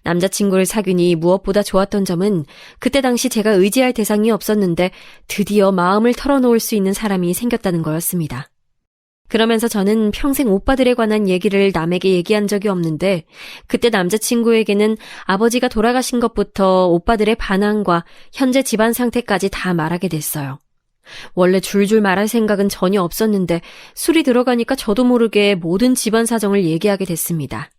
남자친구를 사귀니 무엇보다 좋았던 점은 그때 당시 제가 의지할 대상이 없었는데 드디어 마음을 털어놓을 수 있는 사람이 생겼다는 거였습니다. 그러면서 저는 평생 오빠들에 관한 얘기를 남에게 얘기한 적이 없는데 그때 남자친구에게는 아버지가 돌아가신 것부터 오빠들의 반항과 현재 집안 상태까지 다 말하게 됐어요. 원래 줄줄 말할 생각은 전혀 없었는데 술이 들어가니까 저도 모르게 모든 집안 사정을 얘기하게 됐습니다.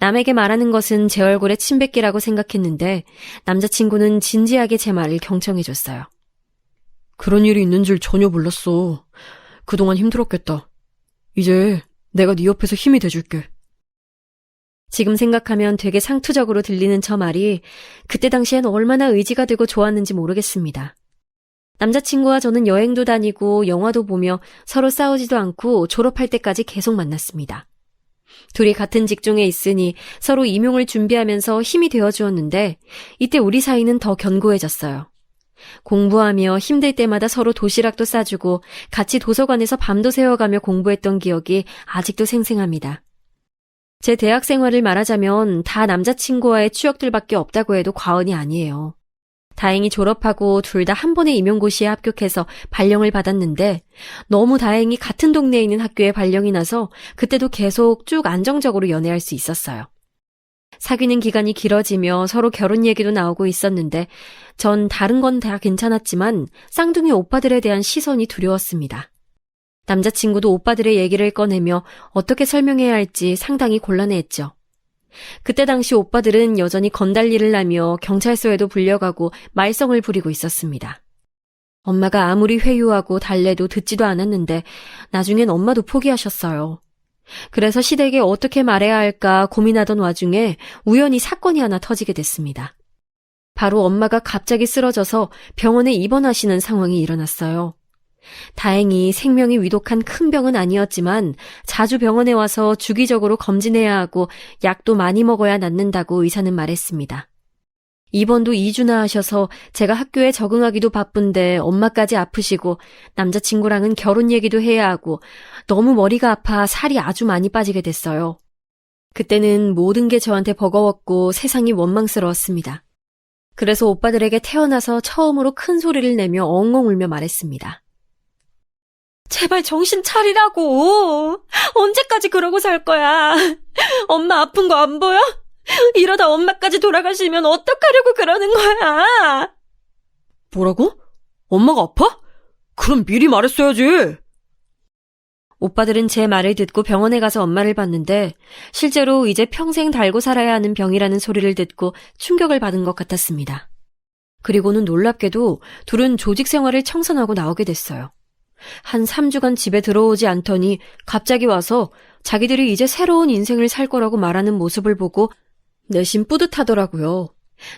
남에게 말하는 것은 제 얼굴에 침 뱉기라고 생각했는데 남자친구는 진지하게 제 말을 경청해줬어요. 그런 일이 있는 줄 전혀 몰랐어. 그동안 힘들었겠다. 이제 내가 네 옆에서 힘이 돼줄게. 지금 생각하면 되게 상투적으로 들리는 저 말이 그때 당시엔 얼마나 의지가 되고 좋았는지 모르겠습니다. 남자친구와 저는 여행도 다니고 영화도 보며 서로 싸우지도 않고 졸업할 때까지 계속 만났습니다. 둘이 같은 직종에 있으니 서로 임용을 준비하면서 힘이 되어주었는데 이때 우리 사이는 더 견고해졌어요. 공부하며 힘들 때마다 서로 도시락도 싸주고 같이 도서관에서 밤도 새워가며 공부했던 기억이 아직도 생생합니다. 제 대학 생활을 말하자면 다 남자친구와의 추억들밖에 없다고 해도 과언이 아니에요. 다행히 졸업하고 둘 다 한 번에 임용고시에 합격해서 발령을 받았는데 너무 다행히 같은 동네에 있는 학교에 발령이 나서 그때도 계속 쭉 안정적으로 연애할 수 있었어요. 사귀는 기간이 길어지며 서로 결혼 얘기도 나오고 있었는데 전 다른 건 다 괜찮았지만 쌍둥이 오빠들에 대한 시선이 두려웠습니다. 남자친구도 오빠들의 얘기를 꺼내며 어떻게 설명해야 할지 상당히 곤란해했죠. 그때 당시 오빠들은 여전히 건달일을 하며 경찰서에도 불려가고 말썽을 부리고 있었습니다. 엄마가 아무리 회유하고 달래도 듣지도 않았는데 나중엔 엄마도 포기하셨어요. 그래서 시댁에 어떻게 말해야 할까 고민하던 와중에 우연히 사건이 하나 터지게 됐습니다. 바로 엄마가 갑자기 쓰러져서 병원에 입원하시는 상황이 일어났어요. 다행히 생명이 위독한 큰 병은 아니었지만 자주 병원에 와서 주기적으로 검진해야 하고 약도 많이 먹어야 낫는다고 의사는 말했습니다. 입원도 2주나 하셔서 제가 학교에 적응하기도 바쁜데 엄마까지 아프시고 남자친구랑은 결혼 얘기도 해야 하고 너무 머리가 아파 살이 아주 많이 빠지게 됐어요. 그때는 모든 게 저한테 버거웠고 세상이 원망스러웠습니다. 그래서 오빠들에게 태어나서 처음으로 큰 소리를 내며 엉엉 울며 말했습니다. 제발 정신 차리라고. 언제까지 그러고 살 거야. 엄마 아픈 거 안 보여? 이러다 엄마까지 돌아가시면 어떡하려고 그러는 거야. 뭐라고? 엄마가 아파? 그럼 미리 말했어야지. 오빠들은 제 말을 듣고 병원에 가서 엄마를 봤는데 실제로 이제 평생 달고 살아야 하는 병이라는 소리를 듣고 충격을 받은 것 같았습니다. 그리고는 놀랍게도 둘은 조직 생활을 청산하고 나오게 됐어요. 한 3주간 집에 들어오지 않더니 갑자기 와서 자기들이 이제 새로운 인생을 살 거라고 말하는 모습을 보고 내심 뿌듯하더라고요.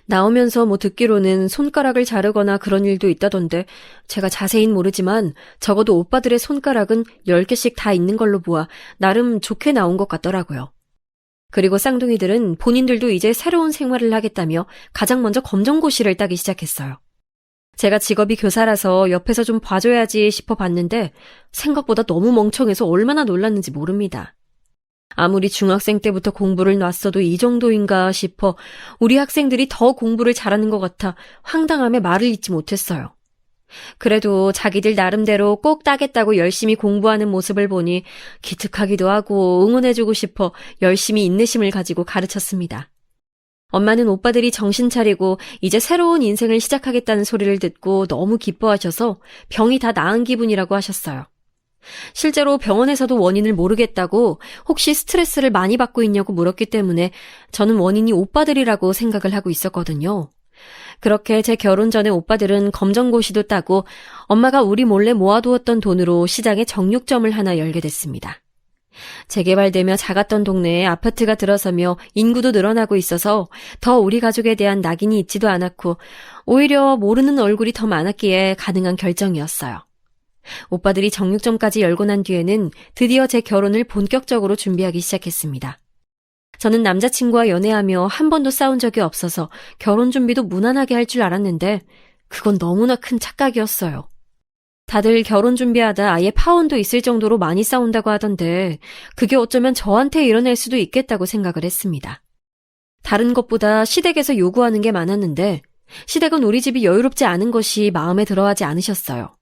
나오면서 듣기로는 손가락을 자르거나 그런 일도 있다던데 제가 자세히는 모르지만 적어도 오빠들의 손가락은 10개씩 다 있는 걸로 보아 나름 좋게 나온 것 같더라고요. 그리고 쌍둥이들은 본인들도 이제 새로운 생활을 하겠다며 가장 먼저 검정고시를 따기 시작했어요. 제가 직업이 교사라서 옆에서 좀 봐줘야지 싶어 봤는데 생각보다 너무 멍청해서 얼마나 놀랐는지 모릅니다. 아무리 중학생 때부터 공부를 놨어도 이 정도인가 싶어 우리 학생들이 더 공부를 잘하는 것 같아 황당함에 말을 잇지 못했어요. 그래도 자기들 나름대로 꼭 따겠다고 열심히 공부하는 모습을 보니 기특하기도 하고 응원해주고 싶어 열심히 인내심을 가지고 가르쳤습니다. 엄마는 오빠들이 정신 차리고 이제 새로운 인생을 시작하겠다는 소리를 듣고 너무 기뻐하셔서 병이 다 나은 기분이라고 하셨어요. 실제로 병원에서도 원인을 모르겠다고 혹시 스트레스를 많이 받고 있냐고 물었기 때문에 저는 원인이 오빠들이라고 생각을 하고 있었거든요. 그렇게 제 결혼 전에 오빠들은 검정고시도 따고 엄마가 우리 몰래 모아두었던 돈으로 시장에 정육점을 하나 열게 됐습니다. 재개발되며 작았던 동네에 아파트가 들어서며 인구도 늘어나고 있어서 더 우리 가족에 대한 낙인이 있지도 않았고 오히려 모르는 얼굴이 더 많았기에 가능한 결정이었어요. 오빠들이 정육점까지 열고 난 뒤에는 드디어 제 결혼을 본격적으로 준비하기 시작했습니다. 저는 남자친구와 연애하며 한 번도 싸운 적이 없어서 결혼 준비도 무난하게 할 줄 알았는데 그건 너무나 큰 착각이었어요. 다들 결혼 준비하다 아예 파혼도 있을 정도로 많이 싸운다고 하던데 그게 어쩌면 저한테 일어날 수도 있겠다고 생각을 했습니다. 다른 것보다 시댁에서 요구하는 게 많았는데 시댁은 우리 집이 여유롭지 않은 것이 마음에 들어하지 않으셨어요.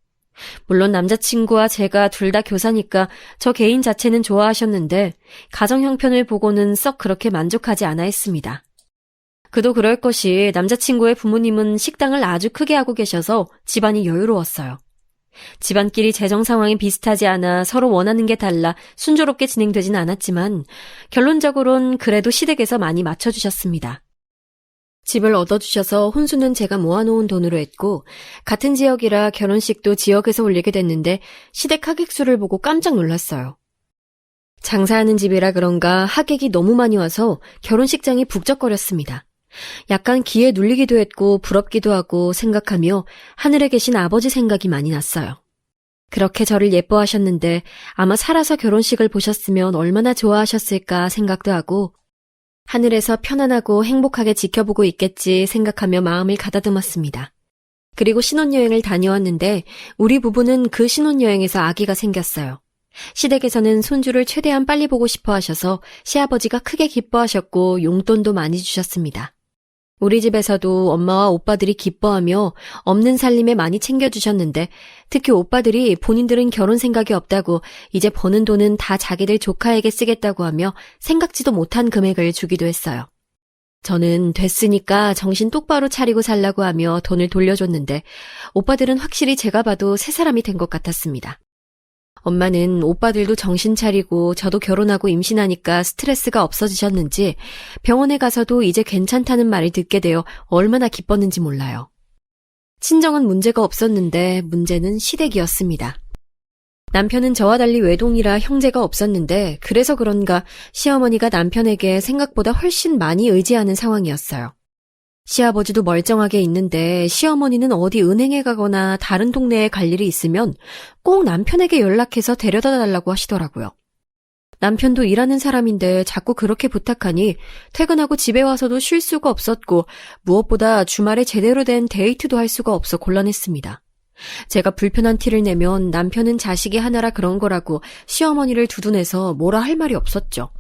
물론 남자친구와 제가 둘 다 교사니까 저 개인 자체는 좋아하셨는데 가정 형편을 보고는 썩 그렇게 만족하지 않아 했습니다. 그도 그럴 것이 남자친구의 부모님은 식당을 아주 크게 하고 계셔서 집안이 여유로웠어요. 집안끼리 재정 상황이 비슷하지 않아 서로 원하는 게 달라 순조롭게 진행되진 않았지만 결론적으론 그래도 시댁에서 많이 맞춰주셨습니다. 집을 얻어주셔서 혼수는 제가 모아놓은 돈으로 했고 같은 지역이라 결혼식도 지역에서 올리게 됐는데 시댁 하객 수를 보고 깜짝 놀랐어요. 장사하는 집이라 그런가 하객이 너무 많이 와서 결혼식장이 북적거렸습니다. 약간 기에 눌리기도 했고 부럽기도 하고 생각하며 하늘에 계신 아버지 생각이 많이 났어요. 그렇게 저를 예뻐하셨는데 아마 살아서 결혼식을 보셨으면 얼마나 좋아하셨을까 생각도 하고 하늘에서 편안하고 행복하게 지켜보고 있겠지 생각하며 마음을 가다듬었습니다. 그리고 신혼여행을 다녀왔는데 우리 부부는 그 신혼여행에서 아기가 생겼어요. 시댁에서는 손주를 최대한 빨리 보고 싶어 하셔서 시아버지가 크게 기뻐하셨고 용돈도 많이 주셨습니다. 우리 집에서도 엄마와 오빠들이 기뻐하며 없는 살림에 많이 챙겨주셨는데 특히 오빠들이 본인들은 결혼 생각이 없다고 이제 버는 돈은 다 자기들 조카에게 쓰겠다고 하며 생각지도 못한 금액을 주기도 했어요. 저는 됐으니까 정신 똑바로 차리고 살라고 하며 돈을 돌려줬는데 오빠들은 확실히 제가 봐도 새 사람이 된 것 같았습니다. 엄마는 오빠들도 정신 차리고 저도 결혼하고 임신하니까 스트레스가 없어지셨는지 병원에 가서도 이제 괜찮다는 말을 듣게 되어 얼마나 기뻤는지 몰라요. 친정은 문제가 없었는데 문제는 시댁이었습니다. 남편은 저와 달리 외동이라 형제가 없었는데 그래서 그런가 시어머니가 남편에게 생각보다 훨씬 많이 의지하는 상황이었어요. 시아버지도 멀쩡하게 있는데 시어머니는 어디 은행에 가거나 다른 동네에 갈 일이 있으면 꼭 남편에게 연락해서 데려다 달라고 하시더라고요. 남편도 일하는 사람인데 자꾸 그렇게 부탁하니 퇴근하고 집에 와서도 쉴 수가 없었고 무엇보다 주말에 제대로 된 데이트도 할 수가 없어 곤란했습니다. 제가 불편한 티를 내면 남편은 자식이 하나라 그런 거라고 시어머니를 두둔해서 뭐라 할 말이 없었죠.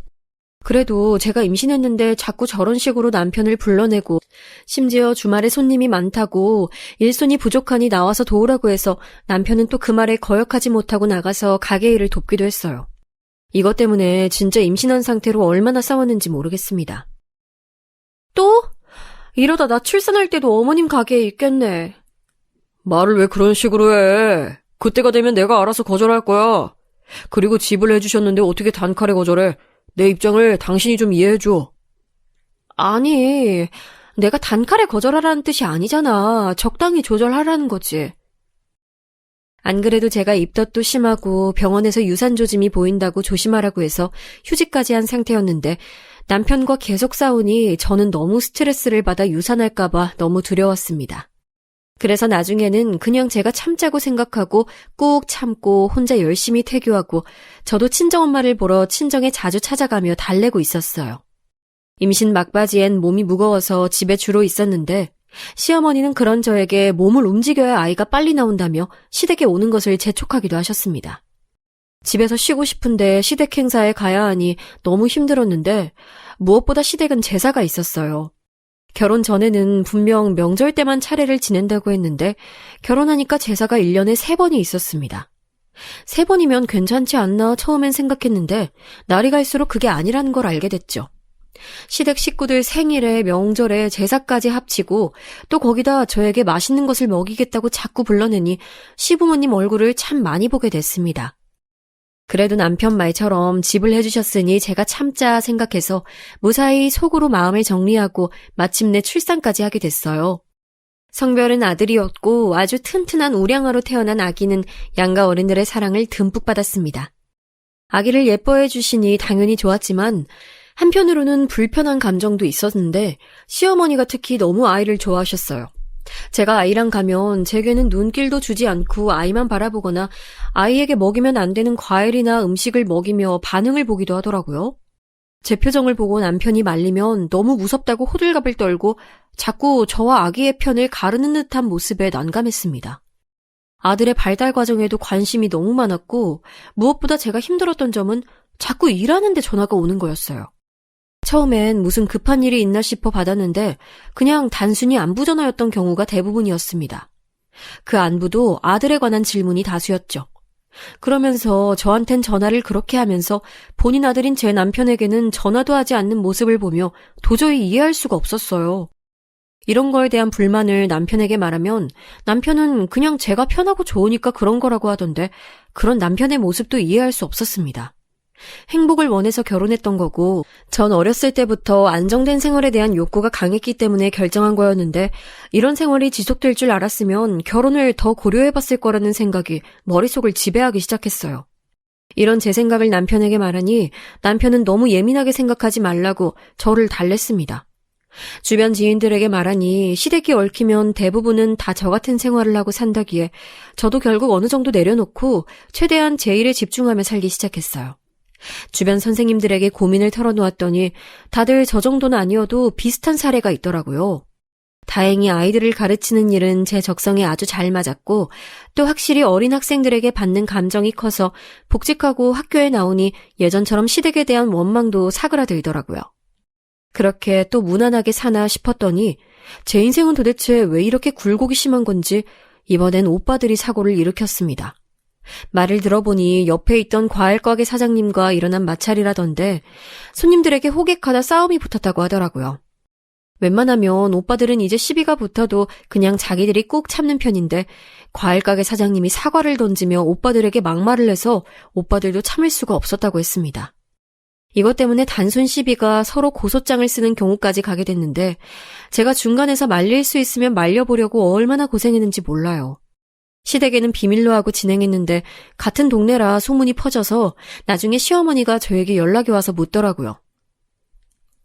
그래도 제가 임신했는데 자꾸 저런 식으로 남편을 불러내고 심지어 주말에 손님이 많다고 일손이 부족하니 나와서 도우라고 해서 남편은 또 그 말에 거역하지 못하고 나가서 가게 일을 돕기도 했어요. 이것 때문에 진짜 임신한 상태로 얼마나 싸웠는지 모르겠습니다. 또? 이러다 나 출산할 때도 어머님 가게에 있겠네. 말을 왜 그런 식으로 해? 그때가 되면 내가 알아서 거절할 거야. 그리고 집을 해주셨는데 어떻게 단칼에 거절해? 내 입장을 당신이 좀 이해해줘. 아니, 내가 단칼에 거절하라는 뜻이 아니잖아. 적당히 조절하라는 거지. 안 그래도 제가 입덧도 심하고 병원에서 유산 조짐이 보인다고 조심하라고 해서 휴직까지 한 상태였는데 남편과 계속 싸우니 저는 너무 스트레스를 받아 유산할까봐 너무 두려웠습니다. 그래서 나중에는 그냥 제가 참자고 생각하고 꾹 참고 혼자 열심히 태교하고 저도 친정엄마를 보러 친정에 자주 찾아가며 달래고 있었어요. 임신 막바지엔 몸이 무거워서 집에 주로 있었는데 시어머니는 그런 저에게 몸을 움직여야 아이가 빨리 나온다며 시댁에 오는 것을 재촉하기도 하셨습니다. 집에서 쉬고 싶은데 시댁 행사에 가야 하니 너무 힘들었는데 무엇보다 시댁은 제사가 있었어요. 결혼 전에는 분명 명절 때만 차례를 지낸다고 했는데 결혼하니까 제사가 1년에 3번이 있었습니다. 3번이면 괜찮지 않나 처음엔 생각했는데 날이 갈수록 그게 아니라는 걸 알게 됐죠. 시댁 식구들 생일에 명절에 제사까지 합치고 또 거기다 저에게 맛있는 것을 먹이겠다고 자꾸 불러내니 시부모님 얼굴을 참 많이 보게 됐습니다. 그래도 남편 말처럼 집을 해주셨으니 제가 참자 생각해서 무사히 속으로 마음을 정리하고 마침내 출산까지 하게 됐어요. 성별은 아들이었고 아주 튼튼한 우량아로 태어난 아기는 양가 어른들의 사랑을 듬뿍 받았습니다. 아기를 예뻐해 주시니 당연히 좋았지만 한편으로는 불편한 감정도 있었는데 시어머니가 특히 너무 아이를 좋아하셨어요. 제가 아이랑 가면 제게는 눈길도 주지 않고 아이만 바라보거나 아이에게 먹이면 안 되는 과일이나 음식을 먹이며 반응을 보기도 하더라고요. 제 표정을 보고 남편이 말리면 너무 무섭다고 호들갑을 떨고 자꾸 저와 아기의 편을 가르는 듯한 모습에 난감했습니다. 아들의 발달 과정에도 관심이 너무 많았고 무엇보다 제가 힘들었던 점은 자꾸 일하는데 전화가 오는 거였어요. 처음엔 무슨 급한 일이 있나 싶어 받았는데 그냥 단순히 안부 전화였던 경우가 대부분이었습니다. 그 안부도 아들에 관한 질문이 다수였죠. 그러면서 저한텐 전화를 그렇게 하면서 본인 아들인 제 남편에게는 전화도 하지 않는 모습을 보며 도저히 이해할 수가 없었어요. 이런 거에 대한 불만을 남편에게 말하면 남편은 그냥 제가 편하고 좋으니까 그런 거라고 하던데 그런 남편의 모습도 이해할 수 없었습니다. 행복을 원해서 결혼했던 거고 전 어렸을 때부터 안정된 생활에 대한 욕구가 강했기 때문에 결정한 거였는데 이런 생활이 지속될 줄 알았으면 결혼을 더 고려해봤을 거라는 생각이 머릿속을 지배하기 시작했어요. 이런 제 생각을 남편에게 말하니 남편은 너무 예민하게 생각하지 말라고 저를 달랬습니다. 주변 지인들에게 말하니 시댁이 얽히면 대부분은 다 저 같은 생활을 하고 산다기에 저도 결국 어느 정도 내려놓고 최대한 제 일에 집중하며 살기 시작했어요. 주변 선생님들에게 고민을 털어놓았더니 다들 저 정도는 아니어도 비슷한 사례가 있더라고요. 다행히 아이들을 가르치는 일은 제 적성에 아주 잘 맞았고 또 확실히 어린 학생들에게 받는 감정이 커서 복직하고 학교에 나오니 예전처럼 시댁에 대한 원망도 사그라들더라고요. 그렇게 또 무난하게 사나 싶었더니 제 인생은 도대체 왜 이렇게 굴곡이 심한 건지 이번엔 오빠들이 사고를 일으켰습니다. 말을 들어보니 옆에 있던 과일 가게 사장님과 일어난 마찰이라던데 손님들에게 호객하다 싸움이 붙었다고 하더라고요. 웬만하면 오빠들은 이제 시비가 붙어도 그냥 자기들이 꾹 참는 편인데 과일가게 사장님이 사과를 던지며 오빠들에게 막말을 해서 오빠들도 참을 수가 없었다고 했습니다. 이것 때문에 단순 시비가 서로 고소장을 쓰는 경우까지 가게 됐는데 제가 중간에서 말릴 수 있으면 말려보려고 얼마나 고생했는지 몰라요. 시댁에는 비밀로 하고 진행했는데 같은 동네라 소문이 퍼져서 나중에 시어머니가 저에게 연락이 와서 묻더라고요.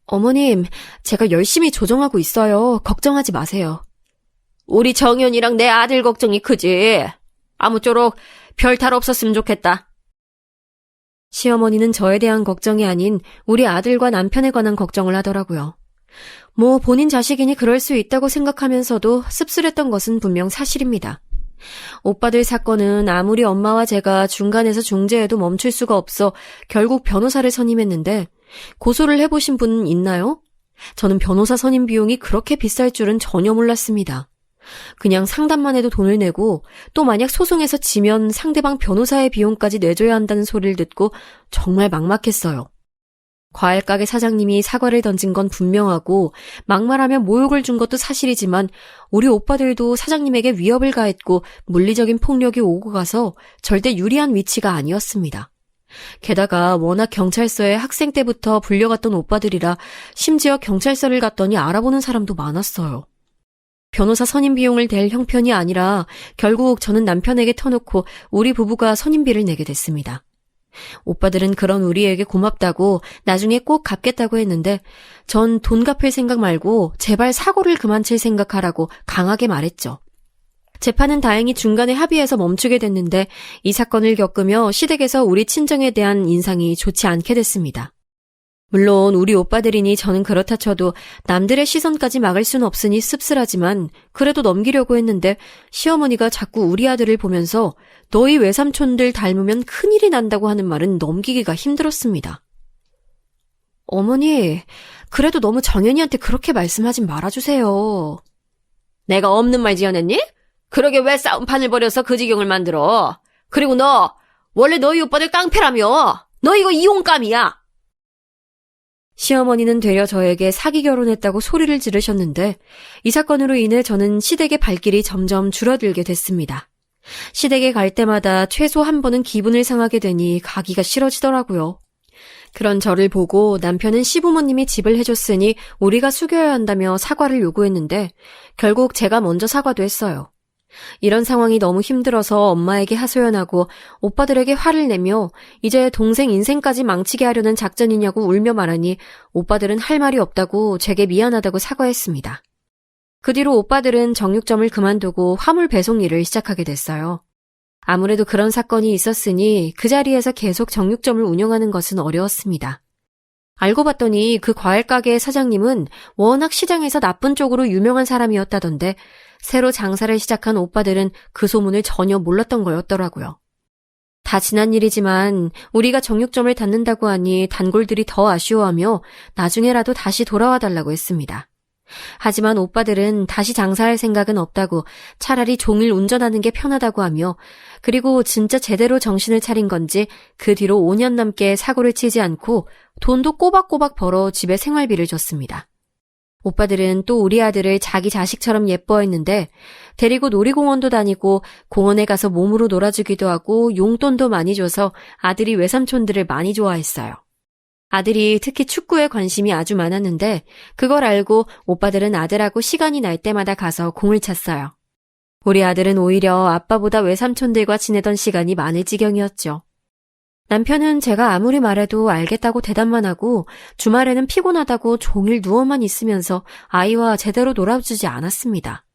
어머님, 제가 열심히 조정하고 있어요. 걱정하지 마세요. 우리 정연이랑 내 아들 걱정이 크지. 아무쪼록 별 탈 없었으면 좋겠다. 시어머니는 저에 대한 걱정이 아닌 우리 아들과 남편에 관한 걱정을 하더라고요. 뭐 본인 자식이니 그럴 수 있다고 생각하면서도 씁쓸했던 것은 분명 사실입니다. 오빠들 사건은 아무리 엄마와 제가 중간에서 중재해도 멈출 수가 없어 결국 변호사를 선임했는데 고소를 해보신 분 있나요? 저는 변호사 선임 비용이 그렇게 비쌀 줄은 전혀 몰랐습니다. 그냥 상담만 해도 돈을 내고 또 만약 소송에서 지면 상대방 변호사의 비용까지 내줘야 한다는 소리를 듣고 정말 막막했어요. 과일가게 사장님이 사과를 던진 건 분명하고 막말하며 모욕을 준 것도 사실이지만 우리 오빠들도 사장님에게 위협을 가했고 물리적인 폭력이 오고 가서 절대 유리한 위치가 아니었습니다. 게다가 워낙 경찰서에 학생 때부터 불려갔던 오빠들이라 심지어 경찰서를 갔더니 알아보는 사람도 많았어요. 변호사 선임 비용을 댈 형편이 아니라 결국 저는 남편에게 터놓고 우리 부부가 선임비를 내게 됐습니다. 오빠들은 그런 우리에게 고맙다고 나중에 꼭 갚겠다고 했는데 전 돈 갚을 생각 말고 제발 사고를 그만 칠 생각하라고 강하게 말했죠. 재판은 다행히 중간에 합의해서 멈추게 됐는데 이 사건을 겪으며 시댁에서 우리 친정에 대한 인상이 좋지 않게 됐습니다. 물론 우리 오빠들이니 저는 그렇다 쳐도 남들의 시선까지 막을 수는 없으니 씁쓸하지만 그래도 넘기려고 했는데 시어머니가 자꾸 우리 아들을 보면서 너희 외삼촌들 닮으면 큰일이 난다고 하는 말은 넘기기가 힘들었습니다. 어머니, 그래도 너무 정연이한테 그렇게 말씀하지 말아주세요. 내가 없는 말 지어냈니? 그러게 왜 싸움판을 벌여서 그 지경을 만들어? 그리고 너 원래 너희 오빠들 깡패라며. 너 이거 이혼감이야. 시어머니는 되려 저에게 사기 결혼했다고 소리를 지르셨는데 이 사건으로 인해 저는 시댁의 발길이 점점 줄어들게 됐습니다. 시댁에 갈 때마다 최소 한 번은 기분을 상하게 되니 가기가 싫어지더라고요. 그런 저를 보고 남편은 시부모님이 집을 해줬으니 우리가 숙여야 한다며 사과를 요구했는데 결국 제가 먼저 사과도 했어요. 이런 상황이 너무 힘들어서 엄마에게 하소연하고 오빠들에게 화를 내며 이제 동생 인생까지 망치게 하려는 작전이냐고 울며 말하니 오빠들은 할 말이 없다고 제게 미안하다고 사과했습니다. 그 뒤로 오빠들은 정육점을 그만두고 화물 배송 일을 시작하게 됐어요. 아무래도 그런 사건이 있었으니 그 자리에서 계속 정육점을 운영하는 것은 어려웠습니다. 알고 봤더니 그 과일가게의 사장님은 워낙 시장에서 나쁜 쪽으로 유명한 사람이었다던데 새로 장사를 시작한 오빠들은 그 소문을 전혀 몰랐던 거였더라고요. 다 지난 일이지만 우리가 정육점을 닫는다고 하니 단골들이 더 아쉬워하며 나중에라도 다시 돌아와 달라고 했습니다. 하지만 오빠들은 다시 장사할 생각은 없다고 차라리 종일 운전하는 게 편하다고 하며 그리고 진짜 제대로 정신을 차린 건지 그 뒤로 5년 넘게 사고를 치지 않고 돈도 꼬박꼬박 벌어 집에 생활비를 줬습니다. 오빠들은 또 우리 아들을 자기 자식처럼 예뻐했는데 데리고 놀이공원도 다니고 공원에 가서 몸으로 놀아주기도 하고 용돈도 많이 줘서 아들이 외삼촌들을 많이 좋아했어요. 아들이 특히 축구에 관심이 아주 많았는데 그걸 알고 오빠들은 아들하고 시간이 날 때마다 가서 공을 찼어요. 우리 아들은 오히려 아빠보다 외삼촌들과 지내던 시간이 많을 지경이었죠. 남편은 제가 아무리 말해도 알겠다고 대답만 하고 주말에는 피곤하다고 종일 누워만 있으면서 아이와 제대로 놀아주지 않았습니다.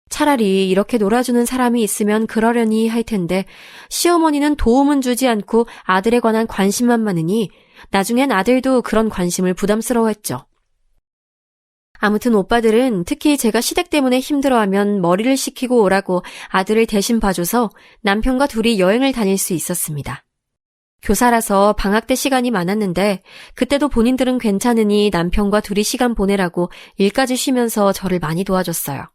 차라리 이렇게 놀아주는 사람이 있으면 그러려니 할 텐데 시어머니는 도움은 주지 않고 아들에 관한 관심만 많으니 나중엔 아들도 그런 관심을 부담스러워했죠. 아무튼 오빠들은 특히 제가 시댁 때문에 힘들어하면 머리를 식히고 오라고 아들을 대신 봐줘서 남편과 둘이 여행을 다닐 수 있었습니다. 교사라서 방학 때 시간이 많았는데 그때도 본인들은 괜찮으니 남편과 둘이 시간 보내라고 일까지 쉬면서 저를 많이 도와줬어요.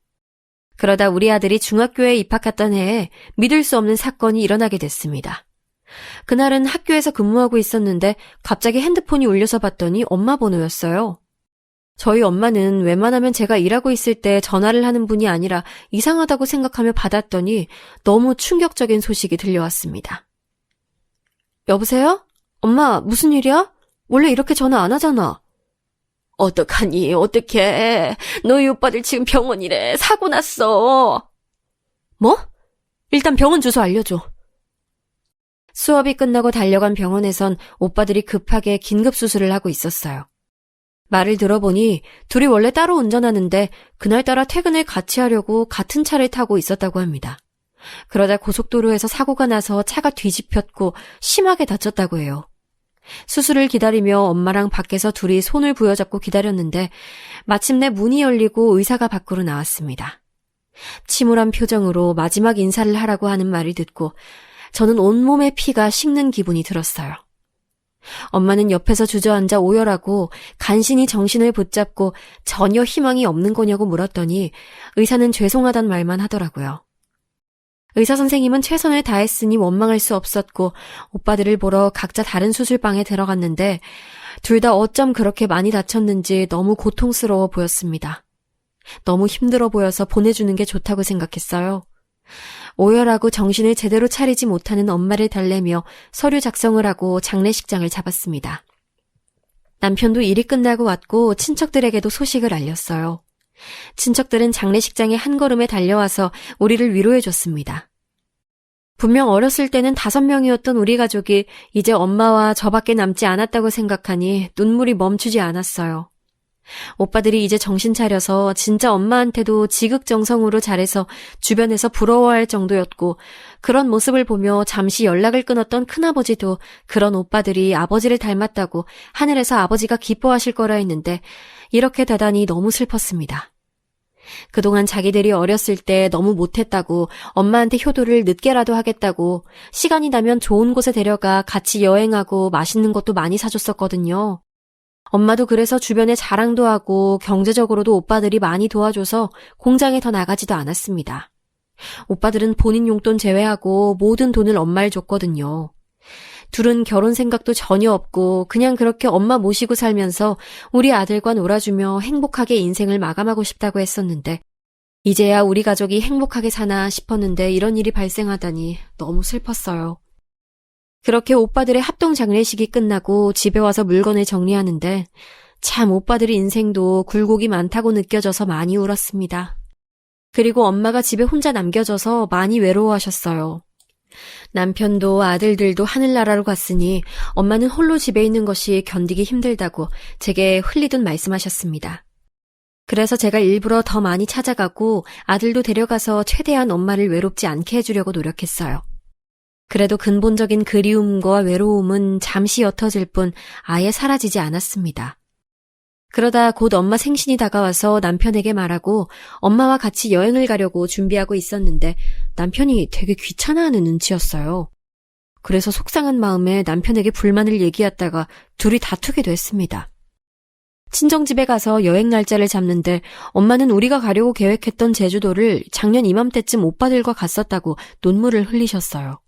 그러다 우리 아들이 중학교에 입학했던 해에 믿을 수 없는 사건이 일어나게 됐습니다. 그날은 학교에서 근무하고 있었는데 갑자기 핸드폰이 울려서 봤더니 엄마 번호였어요. 저희 엄마는 웬만하면 제가 일하고 있을 때 전화를 하는 분이 아니라 이상하다고 생각하며 받았더니 너무 충격적인 소식이 들려왔습니다. 여보세요? 엄마, 무슨 일이야? 원래 이렇게 전화 안 하잖아. 어떡하니, 어떡해. 너희 오빠들 지금 병원이래. 사고 났어. 뭐? 일단 병원 주소 알려줘. 수업이 끝나고 달려간 병원에선 오빠들이 급하게 긴급수술을 하고 있었어요. 말을 들어보니 둘이 원래 따로 운전하는데 그날따라 퇴근을 같이 하려고 같은 차를 타고 있었다고 합니다. 그러다 고속도로에서 사고가 나서 차가 뒤집혔고 심하게 다쳤다고 해요. 수술을 기다리며 엄마랑 밖에서 둘이 손을 부여잡고 기다렸는데 마침내 문이 열리고 의사가 밖으로 나왔습니다. 침울한 표정으로 마지막 인사를 하라고 하는 말을 듣고 저는 온몸에 피가 식는 기분이 들었어요. 엄마는 옆에서 주저앉아 오열하고 간신히 정신을 붙잡고 전혀 희망이 없는 거냐고 물었더니 의사는 죄송하단 말만 하더라고요. 의사 선생님은 최선을 다했으니 원망할 수 없었고 오빠들을 보러 각자 다른 수술방에 들어갔는데 둘 다 어쩜 그렇게 많이 다쳤는지 너무 고통스러워 보였습니다. 너무 힘들어 보여서 보내주는 게 좋다고 생각했어요. 오열하고 정신을 제대로 차리지 못하는 엄마를 달래며 서류 작성을 하고 장례식장을 잡았습니다. 남편도 일이 끝나고 왔고 친척들에게도 소식을 알렸어요. 친척들은 장례식장에 한 걸음에 달려와서 우리를 위로해줬습니다. 분명 어렸을 때는 5명이었던 우리 가족이 이제 엄마와 저밖에 남지 않았다고 생각하니 눈물이 멈추지 않았어요. 오빠들이 이제 정신 차려서 진짜 엄마한테도 지극정성으로 잘해서 주변에서 부러워할 정도였고 그런 모습을 보며 잠시 연락을 끊었던 큰아버지도 그런 오빠들이 아버지를 닮았다고 하늘에서 아버지가 기뻐하실 거라 했는데 이렇게 되다니 너무 슬펐습니다. 그동안 자기들이 어렸을 때 너무 못했다고 엄마한테 효도를 늦게라도 하겠다고 시간이 나면 좋은 곳에 데려가 같이 여행하고 맛있는 것도 많이 사줬었거든요. 엄마도 그래서 주변에 자랑도 하고 경제적으로도 오빠들이 많이 도와줘서 공장에 더 나가지도 않았습니다. 오빠들은 본인 용돈 제외하고 모든 돈을 엄마를 줬거든요. 둘은 결혼 생각도 전혀 없고 그냥 그렇게 엄마 모시고 살면서 우리 아들과 놀아주며 행복하게 인생을 마감하고 싶다고 했었는데 이제야 우리 가족이 행복하게 사나 싶었는데 이런 일이 발생하다니 너무 슬펐어요. 그렇게 오빠들의 합동 장례식이 끝나고 집에 와서 물건을 정리하는데 참 오빠들의 인생도 굴곡이 많다고 느껴져서 많이 울었습니다. 그리고 엄마가 집에 혼자 남겨져서 많이 외로워하셨어요. 남편도 아들들도 하늘나라로 갔으니 엄마는 홀로 집에 있는 것이 견디기 힘들다고 제게 흘리듯 말씀하셨습니다. 그래서 제가 일부러 더 많이 찾아가고 아들도 데려가서 최대한 엄마를 외롭지 않게 해주려고 노력했어요. 그래도 근본적인 그리움과 외로움은 잠시 옅어질 뿐 아예 사라지지 않았습니다. 그러다 곧 엄마 생신이 다가와서 남편에게 말하고 엄마와 같이 여행을 가려고 준비하고 있었는데 남편이 되게 귀찮아하는 눈치였어요. 그래서 속상한 마음에 남편에게 불만을 얘기했다가 둘이 다투게 됐습니다. 친정집에 가서 여행 날짜를 잡는데 엄마는 우리가 가려고 계획했던 제주도를 작년 이맘때쯤 오빠들과 갔었다고 눈물을 흘리셨어요.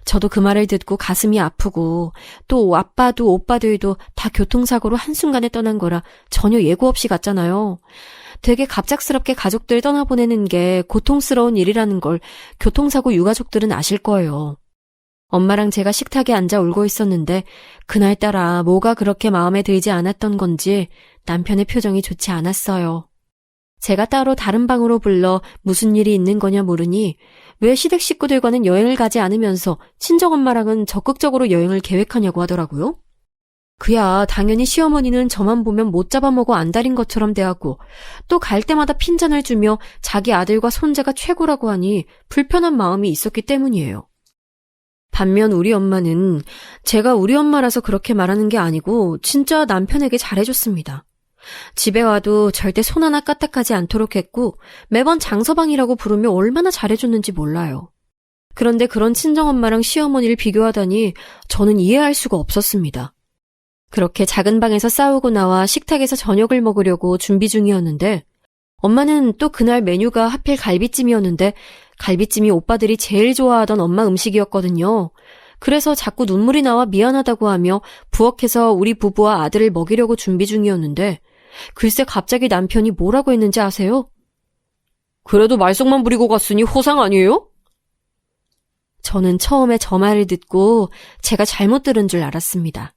저도 그 말을 듣고 가슴이 아프고 또 아빠도 오빠들도 다 교통사고로 한순간에 떠난 거라 전혀 예고 없이 갔잖아요. 되게 갑작스럽게 가족들 떠나보내는 게 고통스러운 일이라는 걸 교통사고 유가족들은 아실 거예요. 엄마랑 제가 식탁에 앉아 울고 있었는데 그날따라 뭐가 그렇게 마음에 들지 않았던 건지 남편의 표정이 좋지 않았어요. 제가 따로 다른 방으로 불러 무슨 일이 있는 거냐 물으니 왜 시댁 식구들과는 여행을 가지 않으면서 친정엄마랑은 적극적으로 여행을 계획하냐고 하더라고요. 그야 당연히 시어머니는 저만 보면 못 잡아먹어 안달인 것처럼 대하고 또 갈 때마다 핀잔을 주며 자기 아들과 손자가 최고라고 하니 불편한 마음이 있었기 때문이에요. 반면 우리 엄마는 제가 우리 엄마라서 그렇게 말하는 게 아니고 진짜 남편에게 잘해줬습니다. 집에 와도 절대 손 하나 까딱하지 않도록 했고 매번 장서방이라고 부르며 얼마나 잘해줬는지 몰라요. 그런데 그런 친정엄마랑 시어머니를 비교하다니 저는 이해할 수가 없었습니다. 그렇게 작은 방에서 싸우고 나와 식탁에서 저녁을 먹으려고 준비 중이었는데 엄마는 또 그날 메뉴가 하필 갈비찜이었는데 갈비찜이 오빠들이 제일 좋아하던 엄마 음식이었거든요. 그래서 자꾸 눈물이 나와 미안하다고 하며 부엌에서 우리 부부와 아들을 먹이려고 준비 중이었는데 글쎄 갑자기 남편이 뭐라고 했는지 아세요? 그래도 말썽만 부리고 갔으니 호상 아니에요? 저는 처음에 저 말을 듣고 제가 잘못 들은 줄 알았습니다.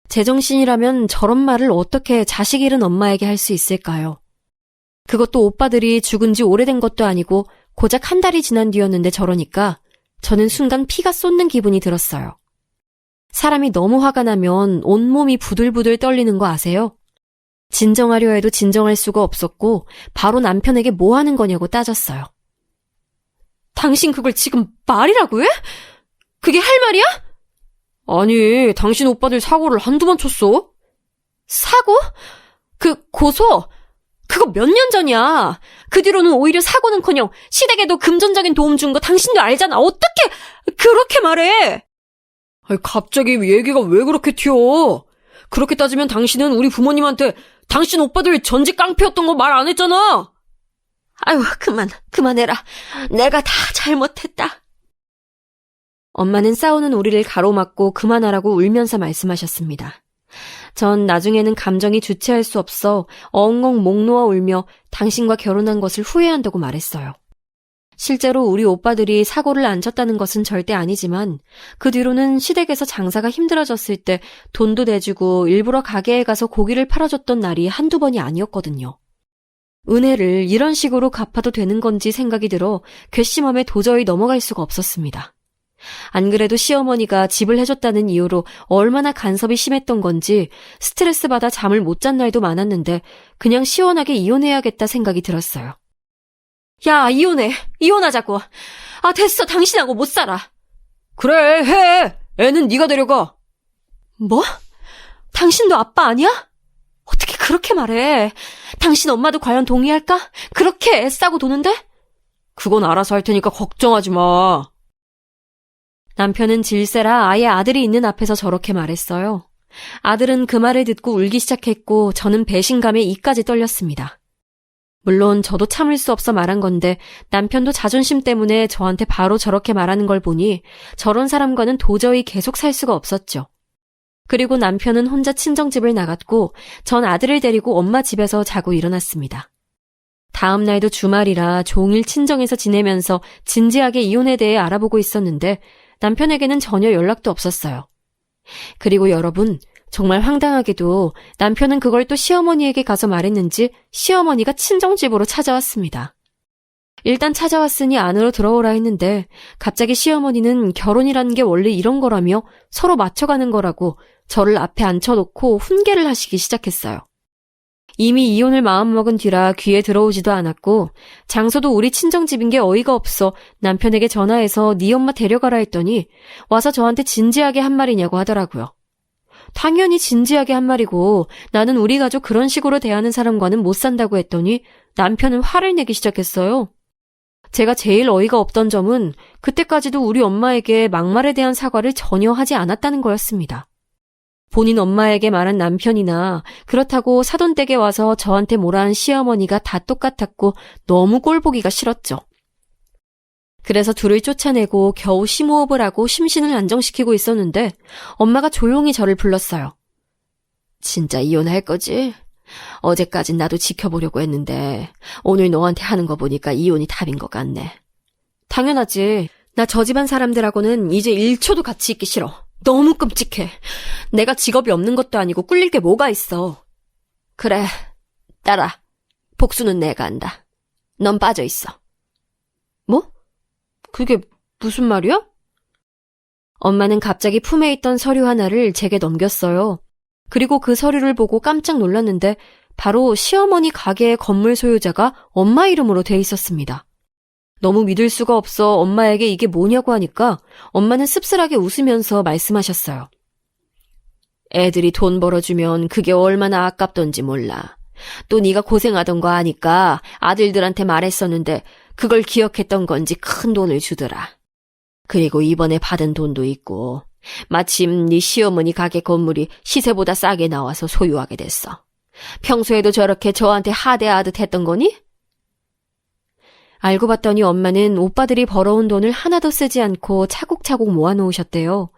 제정신이라면 저런 말을 어떻게 자식 잃은 엄마에게 할 수 있을까요? 그것도 오빠들이 죽은 지 오래된 것도 아니고 고작 한 달이 지난 뒤였는데 저러니까 저는 순간 피가 쏟는 기분이 들었어요. 사람이 너무 화가 나면 온몸이 부들부들 떨리는 거 아세요? 진정하려 해도 진정할 수가 없었고 바로 남편에게 뭐 하는 거냐고 따졌어요. 당신 그걸 지금 말이라고 해? 그게 할 말이야? 아니, 당신 오빠들 사고를 한두 번 쳤어? 사고? 그 고소? 그거 몇 년 전이야. 그 뒤로는 오히려 사고는커녕 시댁에도 금전적인 도움 준 거 당신도 알잖아. 어떻게 그렇게 말해? 아니, 갑자기 얘기가 왜 그렇게 튀어? 그렇게 따지면 당신은 우리 부모님한테 당신 오빠들 전직 깡패였던 거 말 안 했잖아. 아유, 그만해라. 내가 다 잘못했다. 엄마는 싸우는 우리를 가로막고 그만하라고 울면서 말씀하셨습니다. 전 나중에는 감정이 주체할 수 없어 엉엉 목 놓아 울며 당신과 결혼한 것을 후회한다고 말했어요. 실제로 우리 오빠들이 사고를 안 쳤다는 것은 절대 아니지만 그 뒤로는 시댁에서 장사가 힘들어졌을 때 돈도 내주고 일부러 가게에 가서 고기를 팔아줬던 날이 한두 번이 아니었거든요. 은혜를 이런 식으로 갚아도 되는 건지 생각이 들어 괘씸함에 도저히 넘어갈 수가 없었습니다. 안 그래도 시어머니가 집을 해줬다는 이유로 얼마나 간섭이 심했던 건지 스트레스 받아 잠을 못 잔 날도 많았는데 그냥 시원하게 이혼해야겠다 생각이 들었어요. 야, 이혼하자고. 아, 됐어. 당신하고 못 살아. 그래, 해. 애는 네가 데려가. 뭐? 당신도 아빠 아니야? 어떻게 그렇게 말해? 당신 엄마도 과연 동의할까? 그렇게 애싸고 도는데? 그건 알아서 할 테니까 걱정하지 마. 남편은 질세라 아예 아들이 있는 앞에서 저렇게 말했어요. 아들은 그 말을 듣고 울기 시작했고 저는 배신감에 이까지 떨렸습니다. 물론 저도 참을 수 없어 말한 건데 남편도 자존심 때문에 저한테 바로 저렇게 말하는 걸 보니 저런 사람과는 도저히 계속 살 수가 없었죠. 그리고 남편은 혼자 친정집을 나갔고 전 아들을 데리고 엄마 집에서 자고 일어났습니다. 다음 날도 주말이라 종일 친정에서 지내면서 진지하게 이혼에 대해 알아보고 있었는데 남편에게는 전혀 연락도 없었어요. 그리고 여러분, 정말 황당하게도 남편은 그걸 또 시어머니에게 가서 말했는지 시어머니가 친정집으로 찾아왔습니다. 일단 찾아왔으니 안으로 들어오라 했는데 갑자기 시어머니는 결혼이라는 게 원래 이런 거라며 서로 맞춰가는 거라고 저를 앞에 앉혀놓고 훈계를 하시기 시작했어요. 이미 이혼을 마음먹은 뒤라 귀에 들어오지도 않았고 장소도 우리 친정집인 게 어이가 없어 남편에게 전화해서 네 엄마 데려가라 했더니 와서 저한테 진지하게 한 말이냐고 하더라고요. 당연히 진지하게 한 말이고 나는 우리 가족 그런 식으로 대하는 사람과는 못 산다고 했더니 남편은 화를 내기 시작했어요. 제가 제일 어이가 없던 점은 그때까지도 우리 엄마에게 막말에 대한 사과를 전혀 하지 않았다는 거였습니다. 본인 엄마에게 말한 남편이나 그렇다고 사돈댁에 와서 저한테 뭐라 한 시어머니가 다 똑같았고 너무 꼴보기가 싫었죠. 그래서 둘을 쫓아내고 겨우 심호흡을 하고 심신을 안정시키고 있었는데 엄마가 조용히 저를 불렀어요. 진짜 이혼할 거지? 어제까진 나도 지켜보려고 했는데 오늘 너한테 하는 거 보니까 이혼이 답인 것 같네. 당연하지. 나 저 집안 사람들하고는 이제 1초도 같이 있기 싫어. 너무 끔찍해. 내가 직업이 없는 것도 아니고 꿀릴 게 뭐가 있어. 그래, 딸아. 복수는 내가 한다. 넌 빠져 있어. 뭐? 그게 무슨 말이야? 엄마는 갑자기 품에 있던 서류 하나를 제게 넘겼어요. 그리고 그 서류를 보고 깜짝 놀랐는데 바로 시어머니 가게의 건물 소유자가 엄마 이름으로 돼 있었습니다. 너무 믿을 수가 없어 엄마에게 이게 뭐냐고 하니까 엄마는 씁쓸하게 웃으면서 말씀하셨어요. 애들이 돈 벌어주면 그게 얼마나 아깝던지 몰라. 또 네가 고생하던 거 아니까 아들들한테 말했었는데 그걸 기억했던 건지 큰 돈을 주더라. 그리고 이번에 받은 돈도 있고 마침 네 시어머니 가게 건물이 시세보다 싸게 나와서 소유하게 됐어. 평소에도 저렇게 저한테 하대하듯 했던 거니? 알고 봤더니 엄마는 오빠들이 벌어온 돈을 하나도 쓰지 않고 차곡차곡 모아놓으셨대요.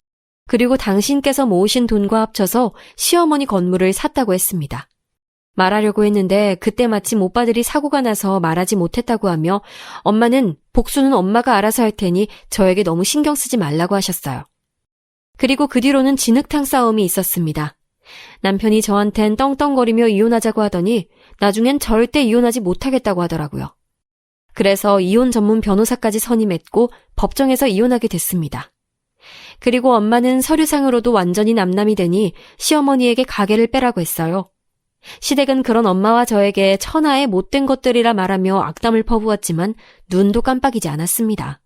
그리고 당신께서 모으신 돈과 합쳐서 시어머니 건물을 샀다고 했습니다. 말하려고 했는데 그때 마침 오빠들이 사고가 나서 말하지 못했다고 하며 엄마는 복수는 엄마가 알아서 할 테니 저에게 너무 신경 쓰지 말라고 하셨어요. 그리고 그 뒤로는 진흙탕 싸움이 있었습니다. 남편이 저한텐 떵떵거리며 이혼하자고 하더니 나중엔 절대 이혼하지 못하겠다고 하더라고요. 그래서 이혼 전문 변호사까지 선임했고 법정에서 이혼하게 됐습니다. 그리고 엄마는 서류상으로도 완전히 남남이 되니 시어머니에게 가게를 빼라고 했어요. 시댁은 그런 엄마와 저에게 천하의 못된 것들이라 말하며 악담을 퍼부었지만 눈도 깜빡이지 않았습니다.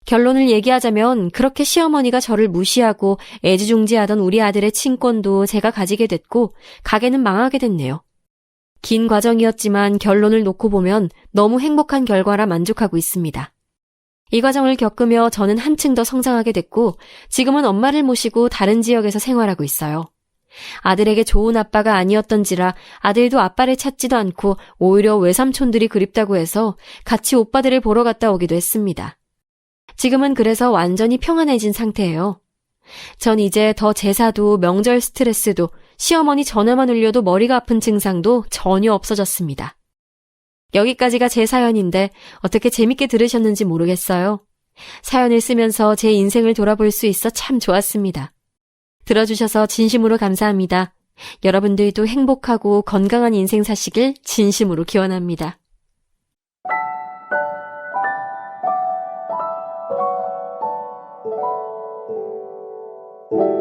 결론을 얘기하자면 그렇게 시어머니가 저를 무시하고 애지중지하던 우리 아들의 친권도 제가 가지게 됐고 가게는 망하게 됐네요. 긴 과정이었지만 결론을 놓고 보면 너무 행복한 결과라 만족하고 있습니다. 이 과정을 겪으며 저는 한층 더 성장하게 됐고 지금은 엄마를 모시고 다른 지역에서 생활하고 있어요. 아들에게 좋은 아빠가 아니었던지라 아들도 아빠를 찾지도 않고 오히려 외삼촌들이 그립다고 해서 같이 오빠들을 보러 갔다 오기도 했습니다. 지금은 그래서 완전히 평안해진 상태예요. 전 이제 더 제사도 명절 스트레스도 시어머니 전화만 울려도 머리가 아픈 증상도 전혀 없어졌습니다. 여기까지가 제 사연인데 어떻게 재밌게 들으셨는지 모르겠어요. 사연을 쓰면서 제 인생을 돌아볼 수 있어 참 좋았습니다. 들어주셔서 진심으로 감사합니다. 여러분들도 행복하고 건강한 인생 사시길 진심으로 기원합니다. 음.